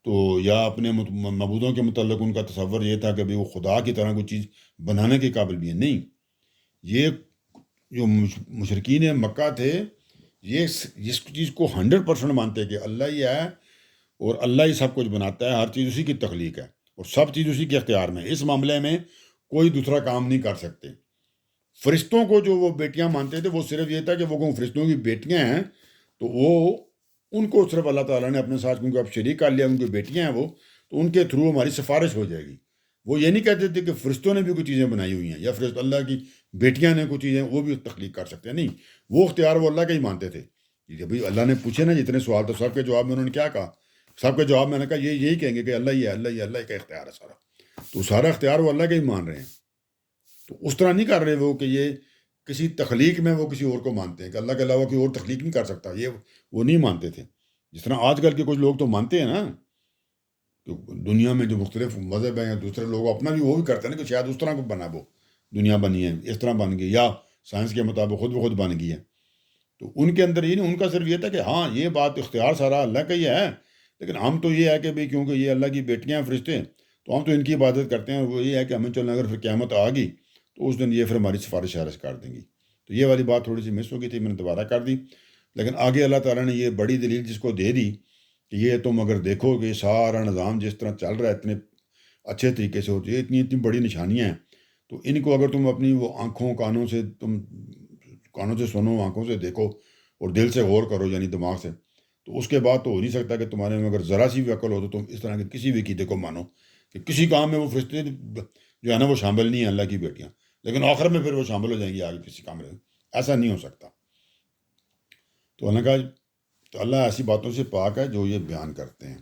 تو یا اپنے معبودوں کے متعلق ان کا تصور یہ تھا کہ وہ خدا کی طرح کوئی چیز بنانے کے قابل بھی ہے۔ نہیں، یہ جو مشرکین مکہ تھے، یہ اس چیز کو 100% مانتے کہ اللہ ہی ہے، اور اللہ ہی سب کچھ بناتا ہے، ہر چیز اسی کی تخلیق ہے، اور سب چیز اسی کے اختیار میں، اس معاملے میں کوئی دوسرا کام نہیں کر سکتے۔ فرشتوں کو جو وہ بیٹیاں مانتے تھے، وہ صرف یہ تھا کہ وہ فرشتوں کی بیٹیاں ہیں، تو وہ ان کو صرف اللہ تعالیٰ نے اپنے ساتھ کیونکہ اب شریک کر لیا، ان کی بیٹیاں ہیں وہ، تو ان کے تھرو ہماری سفارش ہو جائے گی۔ وہ یہ نہیں کہتے تھے کہ فرشتوں نے بھی کوئی چیزیں بنائی ہوئی ہیں، یا فرشت اللہ کی بیٹیاں نے کوئی چیزیں وہ بھی تخلیق کر سکتے ہیں، نہیں، وہ اختیار وہ اللہ کا ہی مانتے تھے۔ جب اللہ نے پوچھے نا جتنے سوال، تو سب کے جواب میں انہوں نے کیا کہا؟ سب کے جواب میں نے کہا یہی کہیں گے کہ اللہ ہی ہے، اللہ ہی ہے، اللہ کا اختیار ہے سارا، تو سارا اختیار وہ اللہ کا ہی مان رہے ہیں۔ تو اس طرح نہیں کر رہے وہ کہ یہ کسی تخلیق میں وہ کسی اور کو مانتے ہیں کہ اللہ کے علاوہ کوئی اور تخلیق نہیں کر سکتا، یہ وہ نہیں مانتے تھے، جس طرح آج کل کے کچھ لوگ تو مانتے ہیں نا، کہ دنیا میں جو مختلف مذہب ہیں یا دوسرے لوگ اپنا بھی وہ بھی کرتے ہیں نا کہ شاید اس طرح کو بنا، وہ دنیا بنی ہے، اس طرح بن گئی، یا سائنس کے مطابق خود بخود بن گئی ہے۔ تو ان کے اندر یہ نہیں، ان کا صرف یہ تھا کہ ہاں یہ بات اختیار سارا اللہ کا ہی ہے، لیکن ہم تو یہ ہے کہ بھئی کیونکہ یہ اللہ کی بیٹیاں فرشتے ہیں تو ہم تو ان کی عبادت کرتے ہیں، وہ یہ ہے کہ ہمیں چلنا، اگر پھر قیامت آ گئی تو اس دن یہ پھر ہماری سفارش کر دیں گی۔ تو یہ والی بات تھوڑی سی مس ہو گئی تھی، میں نے دوبارہ کر دی، لیکن آگے اللہ تعالیٰ نے یہ بڑی دلیل جس کو دے دی کہ یہ تم اگر دیکھو کہ سارا نظام جس طرح چل رہا ہے، اتنے اچھے طریقے سے ہوتی ہے، اتنی بڑی نشانیاں ہیں، تو ان کو اگر تم اپنی وہ آنکھوں کانوں سے سنو، آنکھوں سے دیکھو اور دل سے غور کرو، یعنی دماغ سے، تو اس کے بعد تو ہو نہیں سکتا کہ تمہارے میں اگر ذرا سی بھی عقل ہو تو تم اس طرح کے کسی بھی عقیدے کو مانو کہ کسی کام میں وہ فرشتے جو ہے نا وہ شامل نہیں ہیں اللہ کی بیٹیاں، لیکن آخر میں پھر وہ شامل ہو جائیں گی آگے کسی کام میں. ایسا نہیں ہو سکتا. تو اللہ کا تو اللہ ایسی باتوں سے پاک ہے جو یہ بیان کرتے ہیں.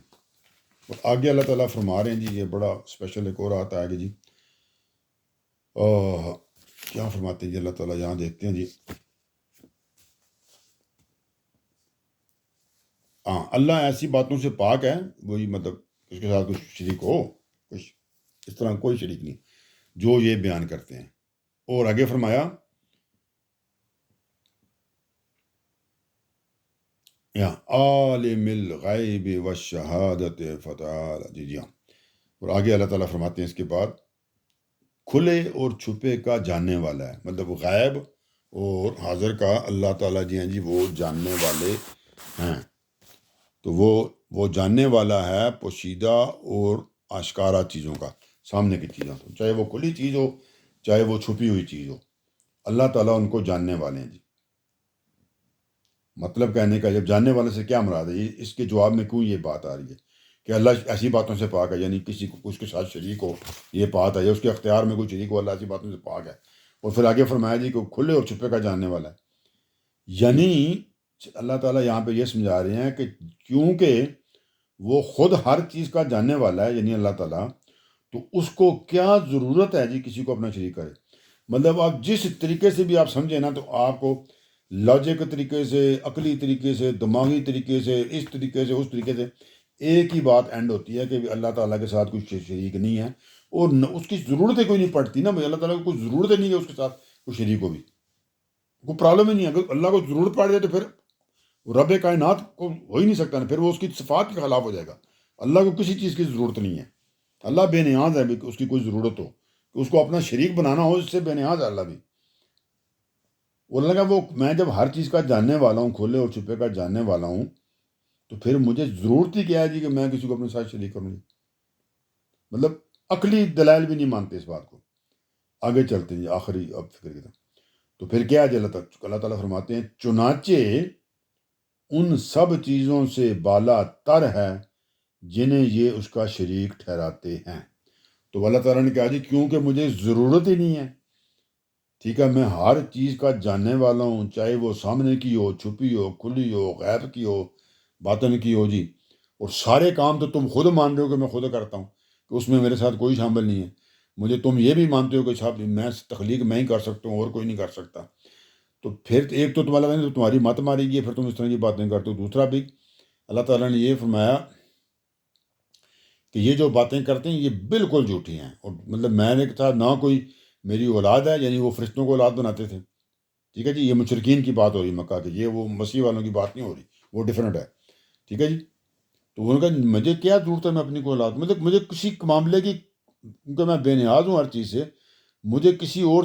اور آگے اللہ تعالیٰ فرما رہے ہیں جی، یہ بڑا اسپیشل ایک اور آتا ہے کہ جی کیا فرماتے ہیں جی اللہ تعالیٰ، یہاں دیکھتے ہیں جی. ہاں، اللہ ایسی باتوں سے پاک ہے، وہی مطلب اس کے ساتھ کچھ شریک ہو، کچھ اس طرح کوئی شریک نہیں جو یہ بیان کرتے ہیں. اور آگے فرمایا یہاں عالم الغیب والشہادت فتعال، جی ہاں. اور آگے اللہ تعالیٰ فرماتے ہیں اس کے بعد کھلے اور چھپے کا جاننے والا ہے، مطلب غیب اور حاضر کا اللہ تعالیٰ جی ہیں جی وہ جاننے والے ہیں. تو وہ جاننے والا ہے پوشیدہ اور آشکارا چیزوں کا، سامنے کی چیزوں کو، چاہے وہ کھلی چیز ہو چاہے وہ چھپی ہوئی چیز ہو، اللہ تعالیٰ ان کو جاننے والے ہیں جی. مطلب کہنے کا جب جاننے والے سے کیا مراد ہے، اس کے جواب میں کیوں یہ بات آ رہی ہے کہ اللہ ایسی باتوں سے پاک ہے، یعنی کسی کو اس کے ساتھ شریک ہو یہ بات ہے، یا اس کے اختیار میں کوئی شریک ہو، اللہ ایسی باتوں سے پاک ہے. اور پھر آگے فرمایا جی کہ کھلے اور چھپے کا جاننے والا ہے. یعنی اللہ تعالیٰ یہاں پہ یہ سمجھا رہے ہیں کہ کیونکہ وہ خود ہر چیز کا جاننے والا ہے، یعنی اللہ تعالیٰ، تو اس کو کیا ضرورت ہے جی کسی کو اپنا شریک کرے. مطلب آپ جس طریقے سے بھی آپ سمجھیں نا، تو آپ کو لاجک طریقے سے، عقلی طریقے سے، دماغی طریقے سے، اس طریقے سے، اس طریقے سے، ایک ہی بات اینڈ ہوتی ہے کہ اللہ تعالیٰ کے ساتھ کوئی شریک نہیں ہے، اور اس کی ضرورت کوئی نہیں پڑتی نا بھائی. اللہ تعالیٰ کو کوئی ضرورت نہیں ہے اس کے ساتھ کوئی شریک ہو بھی، کوئی پرابلم ہی نہیں ہے. اگر اللہ کو ضرورت پڑ جائے تو پھر رب کائنات کو ہو ہی نہیں سکتا نا، پھر وہ اس کی صفات کے خلاف ہو جائے گا. اللہ کو کسی چیز کی ضرورت نہیں ہے، اللہ بے نیاز ہے. اس کی کوئی ضرورت ہو کہ اس کو اپنا شریک بنانا ہو، اس سے بے نیاز ہے اللہ بھی. وہ اللہ کا وہ میں جب ہر چیز کا جاننے والا ہوں، کھلے اور چھپے کا جاننے والا ہوں، تو پھر مجھے ضرورت ہی کیا ہے جی کہ میں کسی کو اپنے ساتھ شریک کروں گی. مطلب عقلی دلائل بھی نہیں مانتے اس بات کو. آگے چلتے ہیں جی آخری اب فکر کی طرف. تو پھر کیا ہے اللہ تعالیٰ فرماتے ہیں چنانچہ ان سب چیزوں سے بالا تر ہے جنہیں یہ اس کا شریک ٹھہراتے ہیں. تو اللہ تعالیٰ نے کہا جی کیونکہ مجھے ضرورت ہی نہیں ہے، ٹھیک ہے، میں ہر چیز کا جاننے والا ہوں، چاہے وہ سامنے کی ہو، چھپی ہو، کھلی ہو، غیب کی ہو، باطن کی ہو جی. اور سارے کام تو تم خود مان رہے ہو کہ میں خود کرتا ہوں، کہ اس میں میرے ساتھ کوئی شامل نہیں ہے. مجھے تم یہ بھی مانتے ہو کہ صاحب میں تخلیق میں ہی کر سکتا ہوں اور کوئی نہیں کر سکتا. تو پھر ایک تو تمہاری مت ماری گئی، پھر تم اس طرح کی باتیں کرتے ہو. دوسرا بھی اللہ تعالیٰ نے یہ فرمایا کہ یہ جو باتیں کرتے ہیں یہ بالکل جھوٹی ہیں. اور مطلب میں نے کہا نہ کوئی میری اولاد ہے، یعنی وہ فرشتوں کو اولاد بناتے تھے. ٹھیک ہے جی، یہ مشرکین کی بات ہو رہی مکہ کی، یہ وہ مسیح والوں کی بات نہیں ہو رہی، وہ ڈفرینٹ ہے. ٹھیک ہے جی. تو انہوں نے کہا مجھے کیا ضرورت ہے میں اپنی کو اولاد، مطلب مجھے کسی معاملے کی، کیونکہ میں بے نیاز ہوں ہر چیز سے، مجھے کسی اور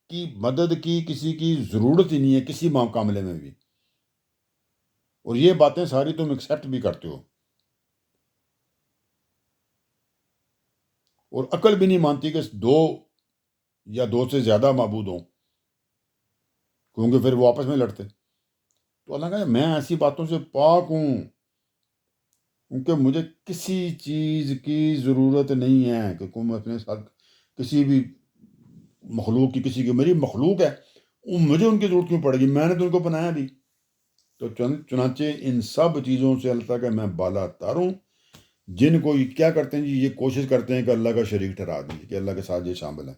کی مدد کی، کسی کی ضرورت ہی نہیں ہے کسی معاملے میں بھی. اور یہ باتیں ساری تم ایکسیپٹ بھی کرتے ہو، اور عقل بھی نہیں مانتی کہ دو یا دو سے زیادہ معبود ہوں، کیونکہ پھر وہ آپس میں لڑتے. تو اللہ کہا میں ایسی باتوں سے پاک ہوں، کیونکہ مجھے کسی چیز کی ضرورت نہیں ہے کہ تم اپنے ساتھ کسی بھی مخلوق کی، کسی کی میری مخلوق ہے، مجھے ان کی ضرورت کیوں پڑے گی، میں نے تو ان کو بنایا بھی. تو چنانچہ ان سب چیزوں سے اللہ تعالیٰ کہ میں بالا تر ہوں، جن کو یہ کیا کرتے ہیں جی، یہ کوشش کرتے ہیں کہ اللہ کا شریک ٹھہرا دیں کہ اللہ کے ساتھ یہ شامل ہے،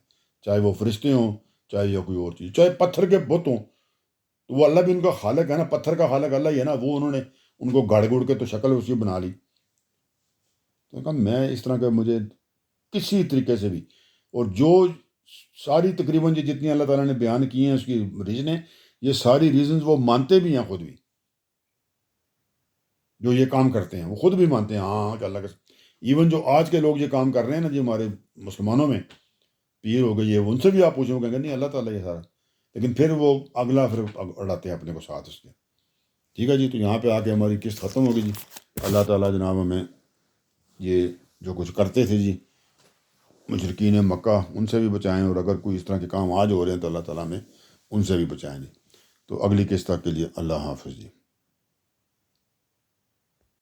چاہے وہ فرشتے ہوں، چاہے یا کوئی اور چیز، چاہے پتھر کے بت ہوں. تو وہ اللہ بھی ان کا خالق ہے نا، پتھر کا خالق اللہ ہی ہے نا، وہ انہوں نے ان کو گاڑ گوڑ کے تو شکل اس کی بنا لی. تو کہا میں اس طرح کا مجھے کسی طریقے سے بھی، اور جو ساری تقریباً جتنی اللہ تعالیٰ نے بیان کی ہیں اس کی ریزنیں، یہ ساری ریزنز وہ مانتے بھی ہیں خود بھی. جو یہ کام کرتے ہیں وہ خود بھی مانتے ہیں ہاں کہ اللہ کا. ایون جو آج کے لوگ یہ کام کر رہے ہیں نا جی ہمارے مسلمانوں میں، پیر ہو گئے یہ، ان سے بھی آپ پوچھیں گے نہیں اللہ تعالیٰ یہ سارا، لیکن پھر وہ اگلا پھر اڑاتے ہیں اپنے کو ساتھ اس کے. ٹھیک ہے جی. تو یہاں پہ آ کے ہماری قسط ختم ہوگی جی. اللہ تعالیٰ جناب ہمیں یہ جو کچھ کرتے تھے جی مشرکین مکہ ان سے بھی بچائیں، اور اگر کوئی اس طرح کے کام آج ہو رہے ہیں تو اللہ تعالیٰ میں ان سے بھی بچائیں جی۔ تو اگلی قسط کے لیے اللہ حافظ جی۔